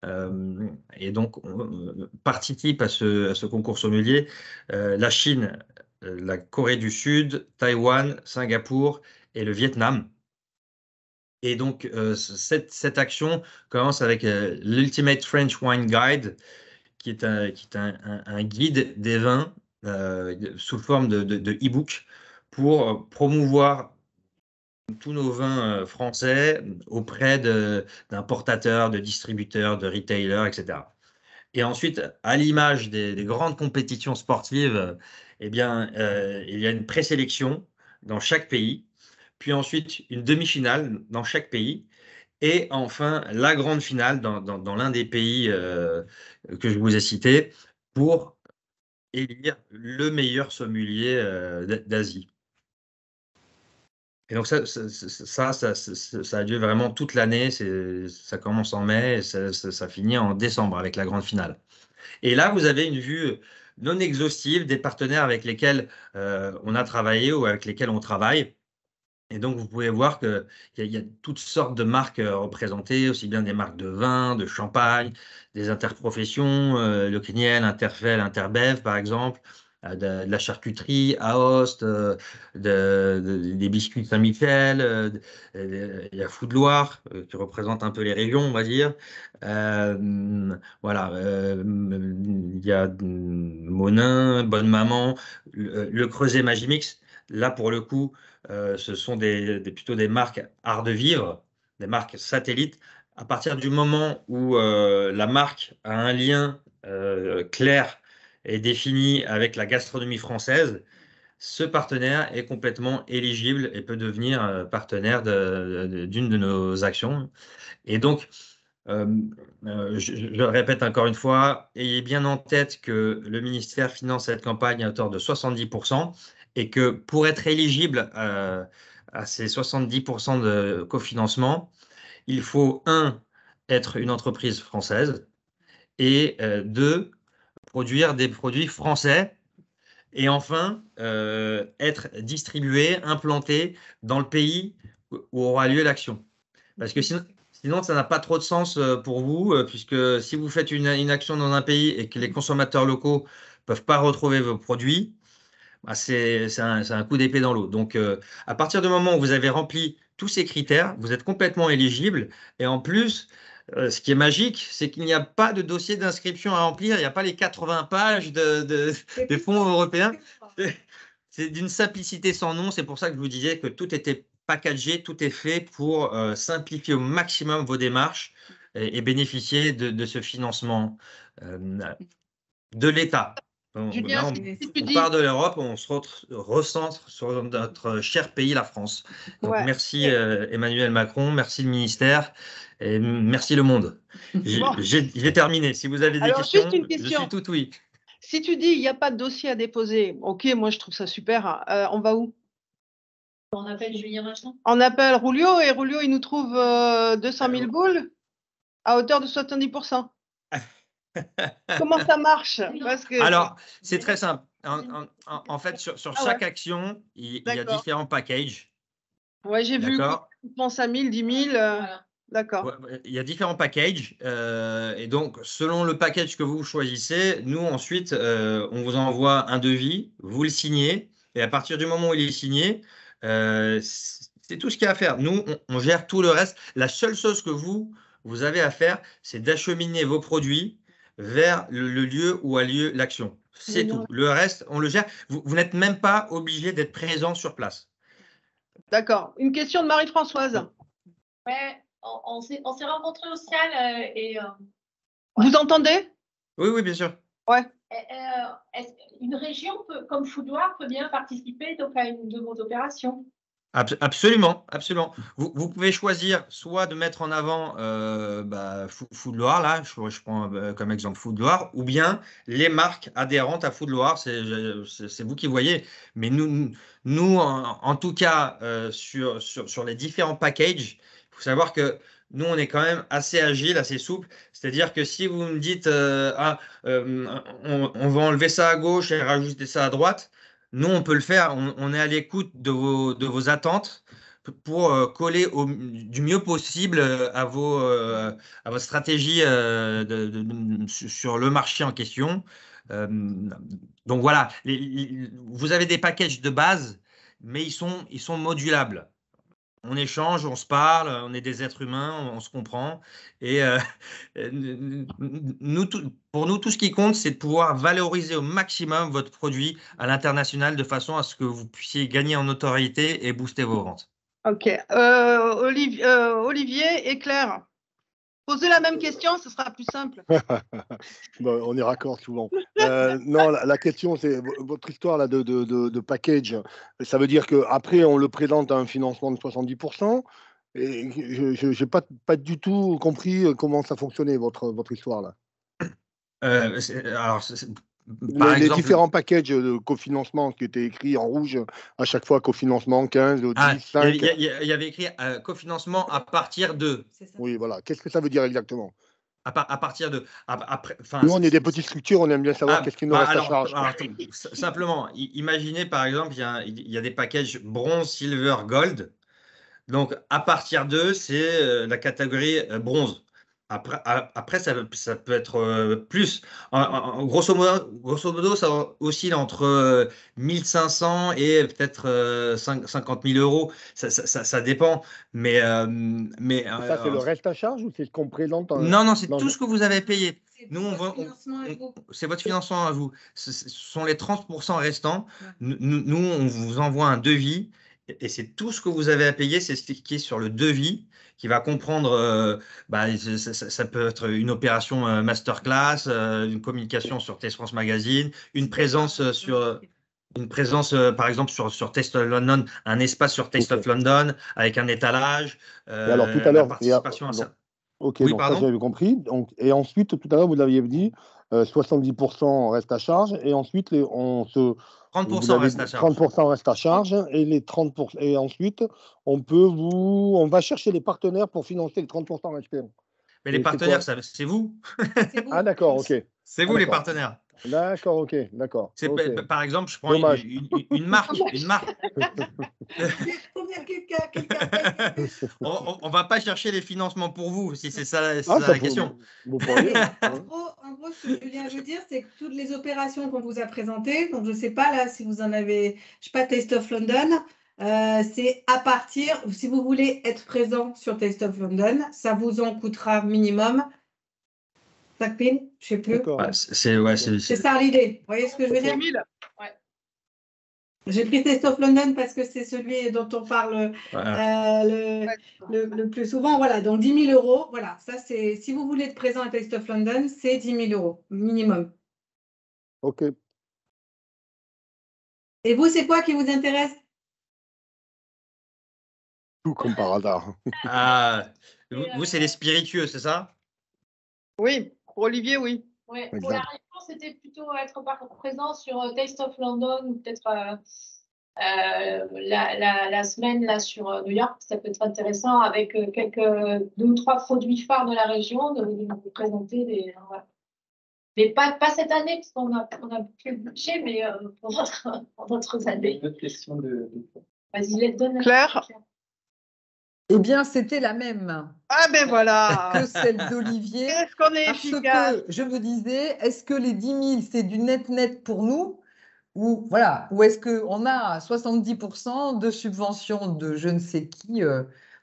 Et donc, on participe à ce concours sommelier la Chine, la Corée du Sud, Taïwan, Singapour et le Vietnam. Et donc, cette action commence avec l'Ultimate French Wine Guide, qui est un guide des vins sous forme de e-book, pour promouvoir tous nos vins français auprès d'importateurs, de distributeurs, de retailers, etc. Et ensuite, à l'image des grandes compétitions sportives, eh bien, il y a une présélection dans chaque pays, puis ensuite une demi-finale dans chaque pays, et enfin la grande finale dans l'un des pays que je vous ai cités, pour élire le meilleur sommelier d'Asie. Et donc ça a lieu vraiment toute l'année. Ça commence en mai et ça finit en décembre avec la grande finale. Et là, vous avez une vue non exhaustive des partenaires avec lesquels on a travaillé ou avec lesquels on travaille. Et donc, vous pouvez voir qu'il y a toutes sortes de marques représentées, aussi bien des marques de vin, de champagne, des interprofessions, Le Crignel, Interfel, Interbev, par exemple, de la charcuterie, Aoste, des biscuits Saint-Michel, il y a Food-Loire, qui représente un peu les régions, on va dire. Voilà, il y a Monin, Bonne Maman, le Creuset Magimix. Là, pour le coup, ce sont plutôt des marques art de vivre, des marques satellites. À partir du moment où la marque a un lien clair et défini avec la gastronomie française, ce partenaire est complètement éligible et peut devenir partenaire d'une de nos actions. Et donc, je le répète encore une fois, ayez bien en tête que le ministère finance cette campagne à hauteur de 70% et que pour être éligible à ces 70% de cofinancement, il faut, être une entreprise française et deux, produire des produits français et enfin être distribué, implanté dans le pays où aura lieu l'action. Parce que sinon, ça n'a pas trop de sens pour vous, puisque si vous faites une action dans un pays et que les consommateurs locaux ne peuvent pas retrouver vos produits, bah, c'est un coup d'épée dans l'eau. Donc, à partir du moment où vous avez rempli tous ces critères, vous êtes complètement éligible. Et en plus, ce qui est magique, c'est qu'il n'y a pas de dossier d'inscription à remplir. Il n'y a pas les 80 pages des fonds européens. C'est d'une simplicité sans nom. C'est pour ça que je vous disais que tout était packagé, tout est fait pour simplifier au maximum vos démarches et bénéficier de ce financement de l'État. Julien, Là, si on part de l'Europe, on se recentre sur notre cher pays, la France. Donc, Ouais. merci Emmanuel Macron, merci le ministère et merci le monde. J'ai terminé. Si vous avez des Alors, questions, juste une question. je suis tout oui. Si tu dis il n'y a pas de dossier à déposer, ok, moi je trouve ça super. On va où? On appelle Julien Machin. On appelle Rulio et Rulio il nous trouve 200 000 boules à hauteur de 70%. Comment ça marche? Parce que... Alors, c'est très simple. En fait, sur chaque action, il y a différents packages. Ouais, j'ai vu. Tu penses à 1000, 10 000. Voilà. D'accord. Ouais, il y a différents packages. Et donc, selon le package que vous choisissez, nous, ensuite, on vous envoie un devis, vous le signez. Et à partir du moment où il est signé, c'est tout ce qu'il y a à faire. Nous, on gère tout le reste. La seule chose que vous avez à faire, c'est d'acheminer vos produits vers le lieu où a lieu l'action. C'est tout. Le reste, on le gère. Vous n'êtes même pas obligé d'être présent sur place. D'accord. Une question de Marie-Françoise. Ouais, on s'est rencontrés au CIAL et. Vous entendez? Oui, oui, bien sûr. Ouais. Une région comme Foudoir peut bien participer donc, à une de vos opérations? Absolument, absolument. Vous pouvez choisir soit de mettre en avant Food Loire, là, je prends comme exemple Food Loire, ou bien les marques adhérentes à Food Loire, c'est vous qui voyez. Mais nous en tout cas, sur les différents packages, il faut savoir que nous, on est quand même assez agile, assez souple. C'est-à-dire que si vous me dites, on va enlever ça à gauche et rajouter ça à droite, nous, on peut le faire. On est à l'écoute de vos attentes pour coller du mieux possible à votre stratégie sur le marché en question. Donc voilà, vous avez des packages de base, mais ils sont modulables. On échange, on se parle, on est des êtres humains, on se comprend. Et pour nous, tout ce qui compte, c'est de pouvoir valoriser au maximum votre produit à l'international de façon à ce que vous puissiez gagner en notoriété et booster vos ventes. Ok. Olivier et Claire, posez la même question, ce sera plus simple. Bon, on est raccord souvent. Non, la question, c'est votre histoire là, de package. Ça veut dire qu'après, on le présente à un financement de 70%. Et je n'ai pas du tout compris comment ça fonctionnait, votre histoire là. Les différents packages de cofinancement qui étaient écrits en rouge à chaque fois, cofinancement 15, 10, 5. Il y avait écrit cofinancement à partir de. Oui, voilà. Qu'est-ce que ça veut dire exactement? À partir de. Nous, on est des petites structures, on aime bien savoir qu'est-ce qui nous reste à charge. Simplement, imaginez par exemple, il y a des packages bronze, silver, gold. Donc, à partir d'eux, c'est la catégorie bronze. Après ça peut être plus. Grosso modo, ça oscille entre 1500 et peut-être 50 000 euros. Ça dépend. Mais ça, c'est le reste à charge ou c'est ce qu'on présente Non, c'est tout ce que vous avez payé. Nous, c'est votre financement à vous. Ce sont les 30% restants. Nous, on vous envoie un devis Et c'est tout ce que vous avez à payer, c'est ce qui est sur le devis, qui va comprendre, ça peut être une opération masterclass, une communication sur Test France Magazine, une présence par exemple sur Taste of London, un espace sur Taste of London avec un étalage, Et alors, tout à la l'heure, participation à ça. ok, Oui, donc ça pardon. j'avais compris. Donc, et ensuite, tout à l'heure, vous aviez dit 70% reste à charge, et ensuite, vous 30% avez reste à dit charge. 30% reste à charge, et les 30%, et ensuite, on va chercher les partenaires pour financer les 30% restants. Mais les Et c'est partenaires, quoi? c'est vous. C'est vous. Ah, d'accord, ok. C'est vous Ah, les d'accord. partenaires. D'accord, ok, d'accord. C'est, Ok. par exemple, je prends Dommage. une marque. Faut bien que quelqu'un paye. On va pas chercher les financements pour vous, si c'est ça, Ah, ça ça la question. vous pourriez. En gros, ce que Julien veut dire, c'est que toutes les opérations qu'on vous a présentées, donc je ne sais pas là si vous en avez, je sais pas, Taste of London, c'est à partir, si vous voulez être présent sur Taste of London, ça vous en coûtera minimum 5 000, je sais plus. D'accord. Ouais, C'est ça l'idée. Vous voyez ce que je veux dire? 10 000. J'ai pris Taste of London parce que c'est celui dont on parle voilà. le plus souvent. Voilà, donc 10 000 euros. Voilà, ça c'est, si vous voulez être présent à Taste of London, c'est 10 000 euros minimum. Ok. Et vous, c'est quoi qui vous intéresse? Tout comme par hasard. Ah, vous, c'est les spiritueux, c'est ça? Oui, pour Olivier, oui. Ouais, Exact. pour la réponse, c'était plutôt être présent sur Taste of London ou peut-être la semaine là, sur New York. Ça peut être intéressant avec deux ou trois produits phares de la région, de vous présenter des. Voilà. Mais pas cette année, parce qu'on a plus le budget, mais pour d'autres années. Une autre question de. Vas-y, donne. Claire. Eh bien, c'était la même Ah ben voilà. que celle d'Olivier. Est-ce qu'on est Parce efficace? que je me disais, est-ce que les 10 000, c'est du net pour nous? Ou voilà, ou est-ce qu'on a 70% de subvention de je ne sais qui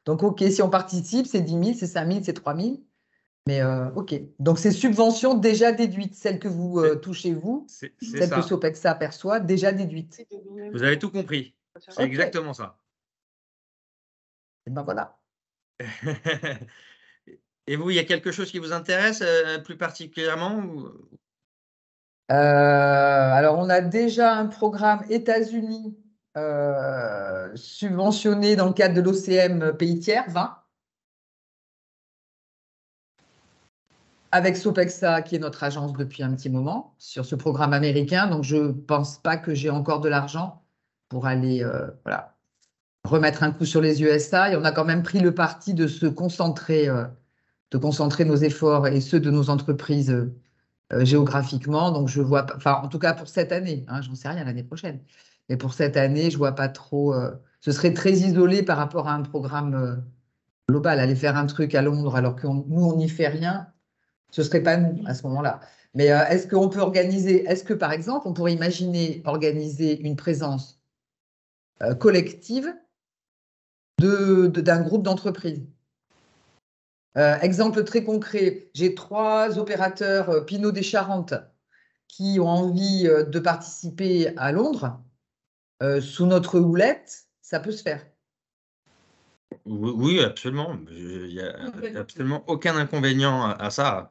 donc, OK, si on participe, c'est 10 000, c'est 5 000, c'est 3 000. Mais OK. Donc, c'est subventions déjà déduites, celles que vous touchez vous, C'est celles que ça. Sopexa perçoit, déjà déduites. Vous avez tout compris. C'est Ok. exactement ça. Et ben voilà. Et vous, il y a quelque chose qui vous intéresse plus particulièrement Alors, on a déjà un programme États-Unis subventionné dans le cadre de l'OCM Pays Tiers 20, avec Sopexa, qui est notre agence depuis un petit moment, sur ce programme américain. Donc, je ne pense pas que j'ai encore de l'argent pour aller voilà, remettre un coup sur les USA. Et on a quand même pris le parti de se concentrer, nos efforts et ceux de nos entreprises géographiquement. Donc, je vois pas, enfin, en tout cas pour cette année, hein, j'en sais rien l'année prochaine. Mais pour cette année, je vois pas trop. Ce serait très isolé par rapport à un programme global. Aller faire un truc à Londres alors que nous, on n'y fait rien, ce serait pas nous à ce moment-là. Mais est-ce qu'on peut organiser, est-ce que par exemple, on pourrait imaginer organiser une présence collective d'un groupe d'entreprises? Exemple très concret, j'ai 3 opérateurs Pinot des Charentes qui ont envie de participer à Londres. Sous notre houlette, ça peut se faire. Oui, absolument. Il n'y a absolument aucun inconvénient à ça.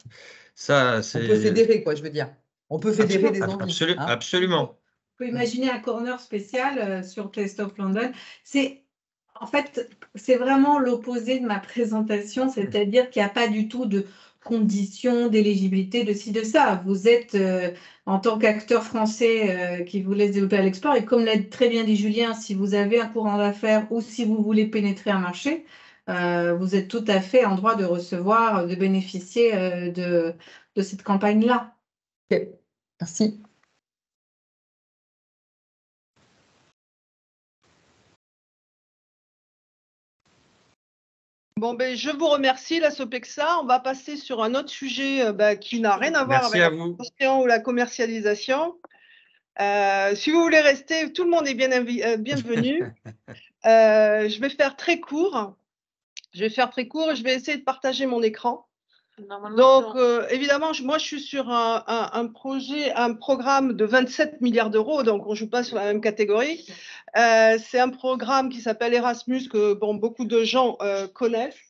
Ça, On peut fédérer, quoi, je veux dire. On peut fédérer des envies. Absolument. On peut imaginer un corner spécial sur Taste of London. En fait, c'est vraiment l'opposé de ma présentation, c'est-à-dire qu'il n'y a pas du tout de conditions d'éligibilité de ci, de ça. Vous êtes, en tant qu'acteur français qui vous laisse développer à l'export, et comme l'a très bien dit Julien, si vous avez un courant d'affaires ou si vous voulez pénétrer un marché, vous êtes tout à fait en droit de recevoir, de bénéficier de cette campagne-là. Ok, merci. Bon, ben, je vous remercie, la Sopexa. On va passer sur un autre sujet qui n'a rien à voir Merci avec à la vous. promotion ou la commercialisation. Si vous voulez rester, tout le monde est bienvenu. Je vais faire très court. Je vais essayer de partager mon écran. Donc, évidemment, moi, je suis sur un programme de 27 milliards d'euros, donc on ne joue pas sur la même catégorie. C'est un programme qui s'appelle Erasmus, que beaucoup de gens connaissent.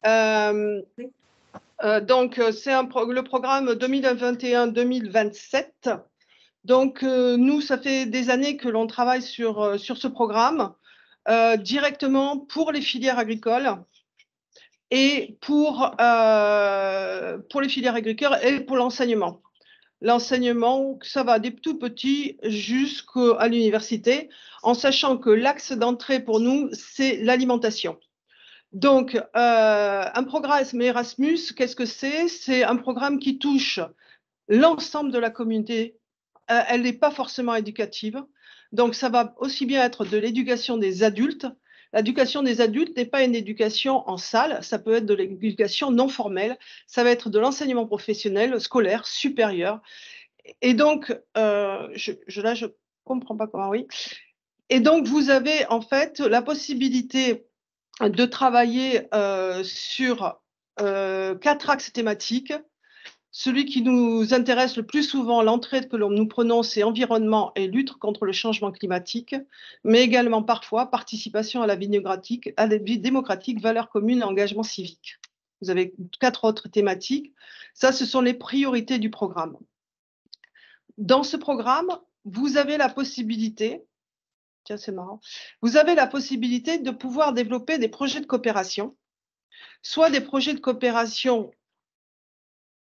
Donc, c'est le programme 2021-2027. Donc, nous, ça fait des années que l'on travaille sur ce programme, directement pour les filières agricoles. Et pour les filières agricoles et pour l'enseignement. L'enseignement, ça va des tout petits jusqu'à l'université, en sachant que l'axe d'entrée pour nous, c'est l'alimentation. Donc, un programme Erasmus, qu'est-ce que c'est? C'est un programme qui touche l'ensemble de la communauté. Elle n'est pas forcément éducative. Donc, ça va aussi bien être de l'éducation des adultes. L'éducation des adultes n'est pas une éducation en salle, ça peut être de l'éducation non formelle, ça va être de l'enseignement professionnel, scolaire, supérieur. Et donc, je comprends pas comment, oui. Et donc, vous avez en fait la possibilité de travailler sur 4 axes thématiques. Celui qui nous intéresse le plus souvent, l'entrée que nous prenons, c'est environnement et lutte contre le changement climatique, mais également parfois participation à la vie démocratique, valeurs communes et engagement civique. Vous avez 4 autres thématiques. Ça, ce sont les priorités du programme. Dans ce programme, vous avez la possibilité, tiens, c'est marrant, vous avez la possibilité de pouvoir développer des projets de coopération, soit des projets de coopération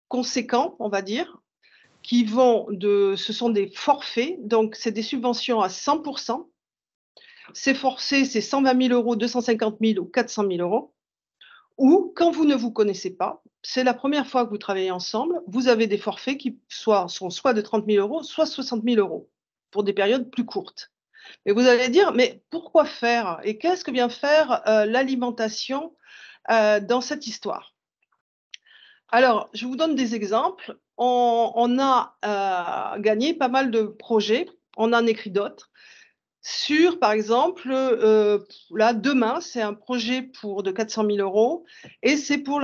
conséquents, on va dire, qui vont ce sont des forfaits, donc c'est des subventions à 100%. Ces forfaits, c'est 120 000 euros, 250 000 ou 400 000 euros. Ou quand vous ne vous connaissez pas, c'est la première fois que vous travaillez ensemble, vous avez des forfaits qui sont soit de 30 000 euros, soit 60 000 euros pour des périodes plus courtes. Et vous allez dire, mais pourquoi faire? Et qu'est-ce que vient faire l'alimentation dans cette histoire? Alors, je vous donne des exemples. On a gagné pas mal de projets, on en écrit d'autres, sur, par exemple, là, demain, c'est un projet de 400 000 euros, et c'est pour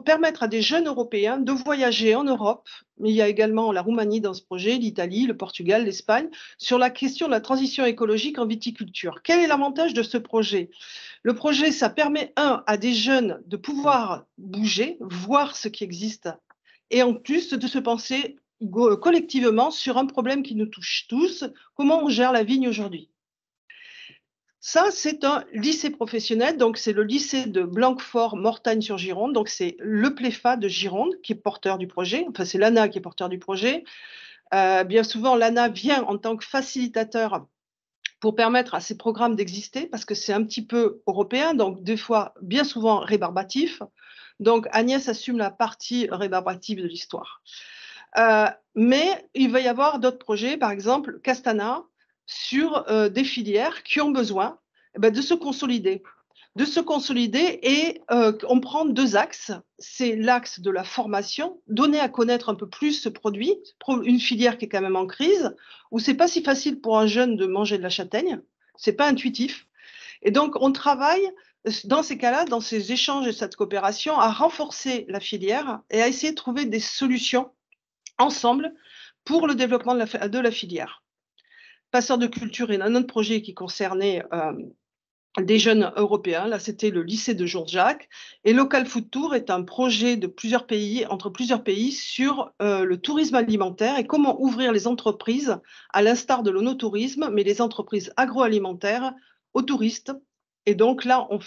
permettre à des jeunes Européens de voyager en Europe, mais il y a également la Roumanie dans ce projet, l'Italie, le Portugal, l'Espagne, sur la question de la transition écologique en viticulture. Quel est l'avantage de ce projet? Le projet, ça permet, à des jeunes de pouvoir bouger, voir ce qui existe, et en plus de se penser collectivement sur un problème qui nous touche tous, comment on gère la vigne aujourd'hui. Ça, c'est un lycée professionnel, donc c'est le lycée de Blanquefort-Mortagne-sur-Gironde, donc c'est le PLEFA de Gironde qui est porteur du projet, enfin c'est l'ANA qui est porteur du projet. Bien souvent, l'ANA vient en tant que facilitateur pour permettre à ces programmes d'exister, parce que c'est un petit peu européen, donc des fois, bien souvent rébarbatif. Donc Agnès assume la partie rébarbative de l'histoire. Mais il va y avoir d'autres projets, par exemple Castana, sur des filières qui ont besoin de se consolider. Et on prend 2 axes. C'est l'axe de la formation, donner à connaître un peu plus ce produit, une filière qui est quand même en crise, où c'est pas si facile pour un jeune de manger de la châtaigne, c'est pas intuitif. Et donc, on travaille dans ces cas-là, dans ces échanges et cette coopération, à renforcer la filière et à essayer de trouver des solutions ensemble pour le développement de la filière. Passeur de culture est un autre projet qui concernait des jeunes européens. Là, c'était le lycée de Jourdjac. Et Local Food Tour est un projet de plusieurs pays, entre plusieurs pays, sur le tourisme alimentaire et comment ouvrir les entreprises, à l'instar de l'onotourisme, mais les entreprises agroalimentaires aux touristes. Et donc là, on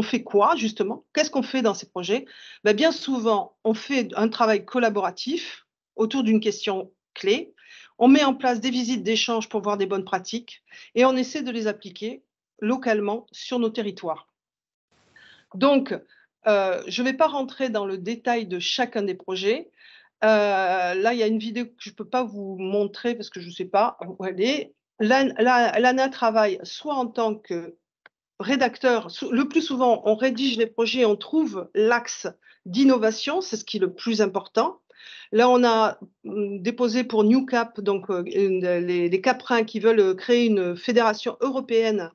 fait quoi, justement? Qu'est-ce qu'on fait dans ces projets? Bien souvent, on fait un travail collaboratif autour d'une question clé. On met en place des visites d'échange pour voir des bonnes pratiques et on essaie de les appliquer localement sur nos territoires. Donc, je ne vais pas rentrer dans le détail de chacun des projets. Là, il y a une vidéo que je ne peux pas vous montrer parce que je ne sais pas où elle est. L'ANA travaille soit en tant que rédacteur, le plus souvent, on rédige les projets, on trouve l'axe d'innovation, c'est ce qui est le plus important. Là, on a déposé pour New Cap, donc les caprins qui veulent créer une fédération européenne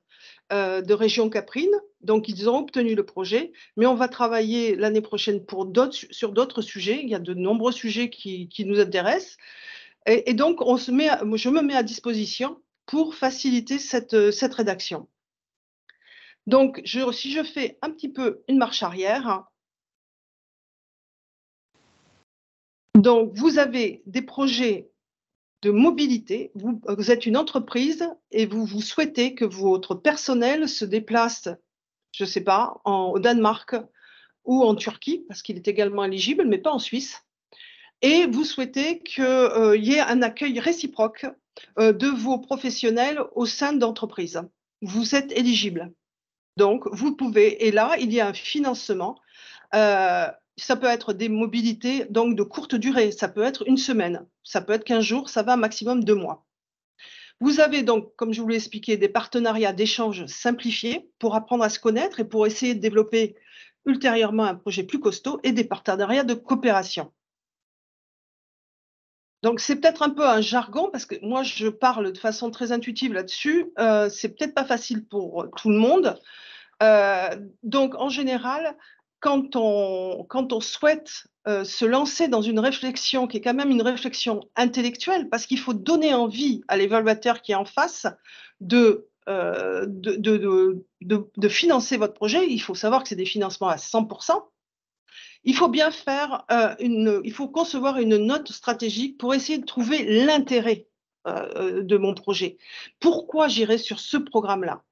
de régions caprines. Donc, ils ont obtenu le projet, mais on va travailler l'année prochaine sur d'autres sujets. Il y a de nombreux sujets qui nous intéressent. Et donc, je me mets à disposition pour faciliter cette rédaction. Donc, si je fais un petit peu une marche arrière, donc vous avez des projets de mobilité, vous êtes une entreprise et vous souhaitez que votre personnel se déplace, je ne sais pas, au Danemark ou en Turquie, parce qu'il est également éligible, mais pas en Suisse. Et vous souhaitez qu'il y ait un accueil réciproque de vos professionnels au sein d'entreprises. Vous êtes éligible. Donc, vous pouvez, et là, il y a un financement. Ça peut être des mobilités donc de courte durée, ça peut être une semaine, ça peut être 15 jours, ça va un maximum 2 mois. Vous avez donc, comme je vous l'ai expliqué, des partenariats d'échange simplifiés pour apprendre à se connaître et pour essayer de développer ultérieurement un projet plus costaud et des partenariats de coopération. Donc, c'est peut-être un peu un jargon parce que moi, je parle de façon très intuitive là-dessus. C'est peut-être pas facile pour tout le monde. Donc, en général, quand on souhaite se lancer dans une réflexion qui est quand même une réflexion intellectuelle, parce qu'il faut donner envie à l'évaluateur qui est en face de financer votre projet, il faut savoir que c'est des financements à 100%. Il faut bien faire il faut concevoir une note stratégique pour essayer de trouver l'intérêt de mon projet. Pourquoi j'irai sur ce programme-là?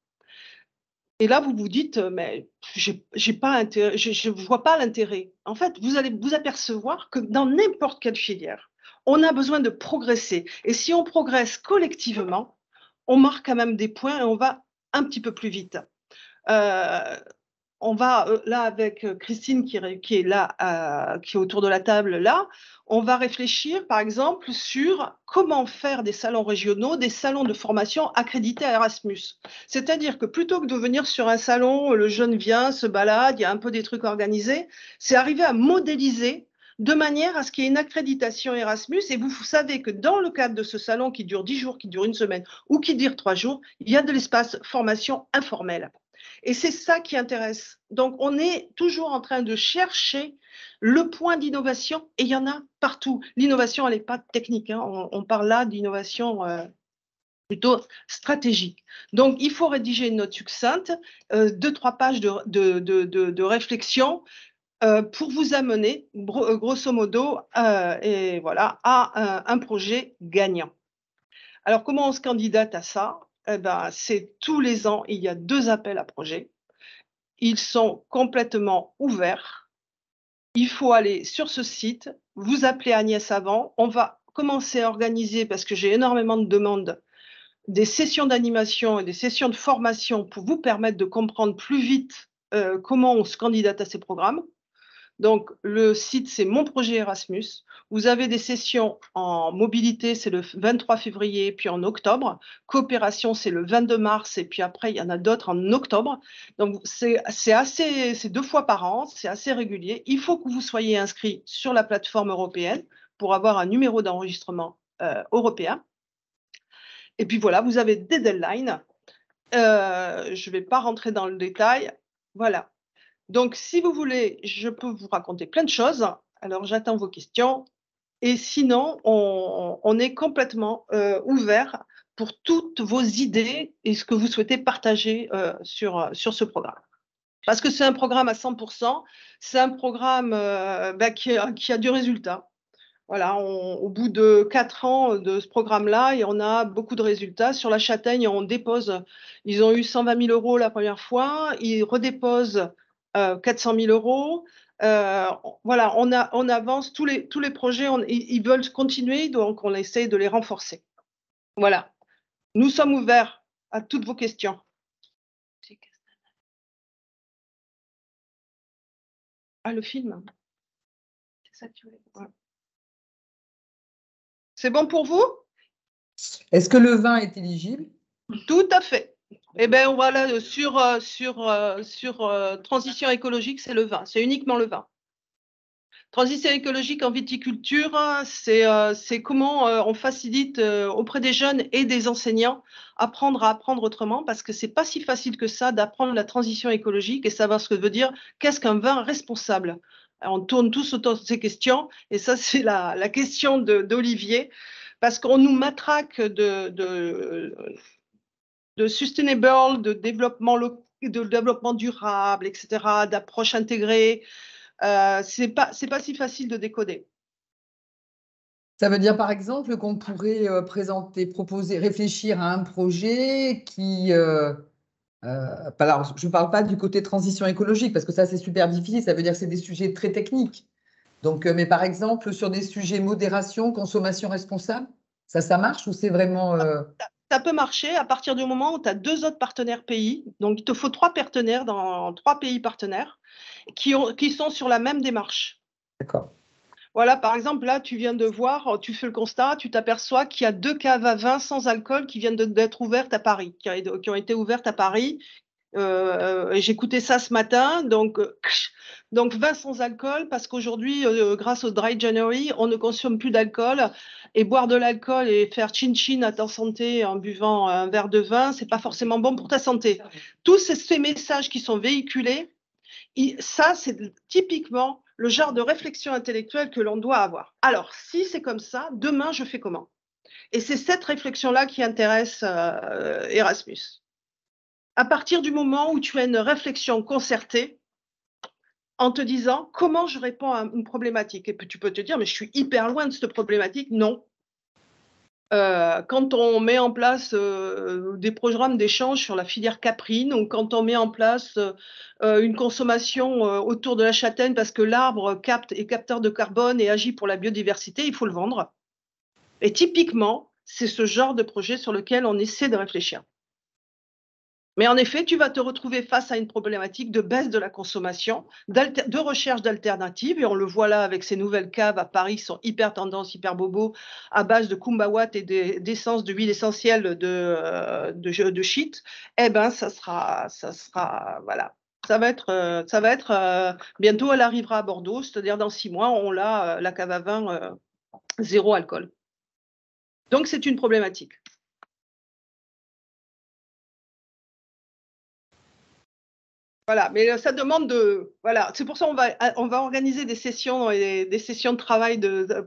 Et là, vous vous dites, mais je ne vois pas l'intérêt. En fait, vous allez vous apercevoir que dans n'importe quelle filière, on a besoin de progresser. Et si on progresse collectivement, on marque quand même des points et on va un petit peu plus vite. On va là avec Christine qui est là, qui est autour de la table là, on va réfléchir par exemple sur comment faire des salons régionaux, des salons de formation accrédités à Erasmus. C'est-à-dire que plutôt que de venir sur un salon, le jeune vient, se balade, il y a un peu des trucs organisés, c'est arriver à modéliser de manière à ce qu'il y ait une accréditation Erasmus. Et vous savez que dans le cadre de ce salon qui dure 10 jours, qui dure une semaine ou qui dure 3 jours, il y a de l'espace formation informel. Et c'est ça qui intéresse. Donc, on est toujours en train de chercher le point d'innovation et il y en a partout. L'innovation, elle n'est pas technique. Hein. On parle là d'innovation plutôt stratégique. Donc, il faut rédiger une note succincte, 2-3 pages de réflexion pour vous amener, grosso modo, et voilà, à un projet gagnant. Alors, comment on se candidate à ça? Eh ben, c'est tous les ans, il y a 2 appels à projets. Ils sont complètement ouverts. Il faut aller sur ce site, vous appelez Agnès avant. On va commencer à organiser, parce que j'ai énormément de demandes, des sessions d'animation et des sessions de formation pour vous permettre de comprendre plus vite comment on se candidate à ces programmes. Donc, le site, c'est Mon Projet Erasmus. Vous avez des sessions en mobilité, c'est le 23 février, puis en octobre. Coopération, c'est le 22 mars, et puis après, il y en a d'autres en octobre. Donc, c'est 2 fois par an, c'est assez régulier. Il faut que vous soyez inscrit sur la plateforme européenne pour avoir un numéro d'enregistrement européen. Et puis voilà, vous avez des deadlines. Je ne vais pas rentrer dans le détail. Voilà. Donc, si vous voulez, je peux vous raconter plein de choses. Alors, j'attends vos questions. Et sinon, on est complètement ouvert pour toutes vos idées et ce que vous souhaitez partager sur ce programme. Parce que c'est un programme à 100%, c'est un programme qui a du résultat. Voilà, au bout de 4 ans de ce programme-là, et on a beaucoup de résultats. Sur la Châtaigne, on dépose, ils ont eu 120 000 € la première fois, ils redéposent 400 000 €. Voilà, on avance, tous les projets, ils veulent continuer, donc on essaie de les renforcer. Voilà, nous sommes ouverts à toutes vos questions. Ah, le film. C'est ça que tu voulais dire. Ouais. C'est bon pour vous? Est-ce que le vin est éligible? Tout à fait. Eh bien, voilà, sur transition écologique, c'est le vin. C'est uniquement le vin. Transition écologique en viticulture, c'est comment on facilite auprès des jeunes et des enseignants apprendre à apprendre autrement, parce que c'est pas si facile que ça d'apprendre la transition écologique et savoir ce que veut dire qu'est-ce qu'un vin responsable. On tourne tous autour de ces questions et ça c'est la question d'Olivier, parce qu'on nous matraque de sustainable, de développement durable, etc., d'approche intégrée. C'est pas si facile de décoder. Ça veut dire, par exemple, qu'on pourrait proposer, réfléchir à un projet qui… alors, je ne parle pas du côté transition écologique, parce que ça, c'est super difficile. Ça veut dire que c'est des sujets très techniques. Donc, mais par exemple, sur des sujets modération, consommation responsable, ça marche ou c'est vraiment… Ça peut marcher à partir du moment où tu as 2 autres partenaires pays. Donc, il te faut 3 partenaires dans 3 pays partenaires qui sont sur la même démarche. D'accord. Voilà, par exemple, là, tu viens de voir, tu fais le constat, tu t'aperçois qu'il y a 2 caves à vin sans alcool qui viennent d'être ouvertes à Paris, qui ont été ouvertes à Paris. J'écoutais ça ce matin, donc vin sans alcool, parce qu'aujourd'hui, grâce au Dry January, on ne consomme plus d'alcool, et boire de l'alcool et faire chin-chin à ta santé en buvant un verre de vin, c'est pas forcément bon pour ta santé. Tous ces messages qui sont véhiculés, ça, c'est typiquement le genre de réflexion intellectuelle que l'on doit avoir. Alors, si c'est comme ça, demain, je fais comment? Et c'est cette réflexion-là qui intéresse Erasmus. À partir du moment où tu as une réflexion concertée, en te disant comment je réponds à une problématique. Et puis tu peux te dire, mais je suis hyper loin de cette problématique. Non. Quand on met en place des programmes d'échange sur la filière caprine, ou quand on met en place une consommation autour de la châtaigne parce que l'arbre est capteur de carbone et agit pour la biodiversité, il faut le vendre. Et typiquement, c'est ce genre de projet sur lequel on essaie de réfléchir. Mais en effet, tu vas te retrouver face à une problématique de baisse de la consommation, de recherche d'alternatives, et on le voit là avec ces nouvelles caves à Paris qui sont hyper tendance, hyper bobo, à base de kumbawat et d'essence, d'huile essentielle de shit. Eh ben, ça sera, voilà. Ça va être bientôt, elle arrivera à Bordeaux, c'est-à-dire dans 6 mois, on a la cave à vin 0 alcool. Donc, c'est une problématique. Voilà, mais ça demande de… Voilà, c'est pour ça qu'on va organiser des sessions de travail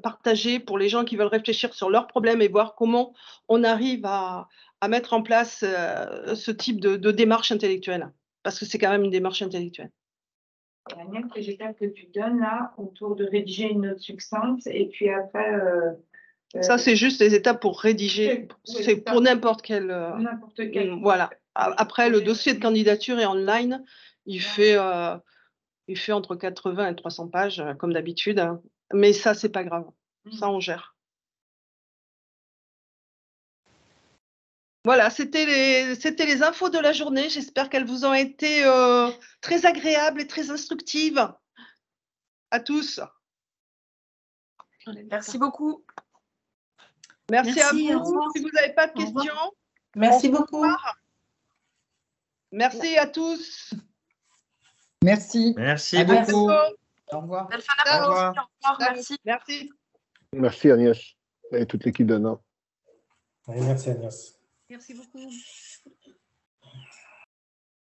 partagées pour les gens qui veulent réfléchir sur leurs problèmes et voir comment on arrive à mettre en place ce type de démarche intellectuelle. Parce que c'est quand même une démarche intellectuelle. Agnès, les étapes que tu donnes là, autour de rédiger une note succincte, et puis après… ça, c'est juste les étapes pour rédiger. C'est pour n'importe quel… N'importe quel. Voilà. Après, le dossier de candidature est online. Il fait entre 80 et 300 pages, comme d'habitude. Mais ça, c'est pas grave. Ça, on gère. Voilà, c'était les infos de la journée. J'espère qu'elles vous ont été très agréables et très instructives. À tous. Merci beaucoup. Merci à vous. Si vous n'avez pas de questions. Merci beaucoup. Merci à tous. Merci. Merci beaucoup. Au revoir. Belle fin d'après-midi. Au revoir. Merci. Merci. Merci Agnès et toute l'équipe de NA. Oui, merci Agnès. Merci beaucoup.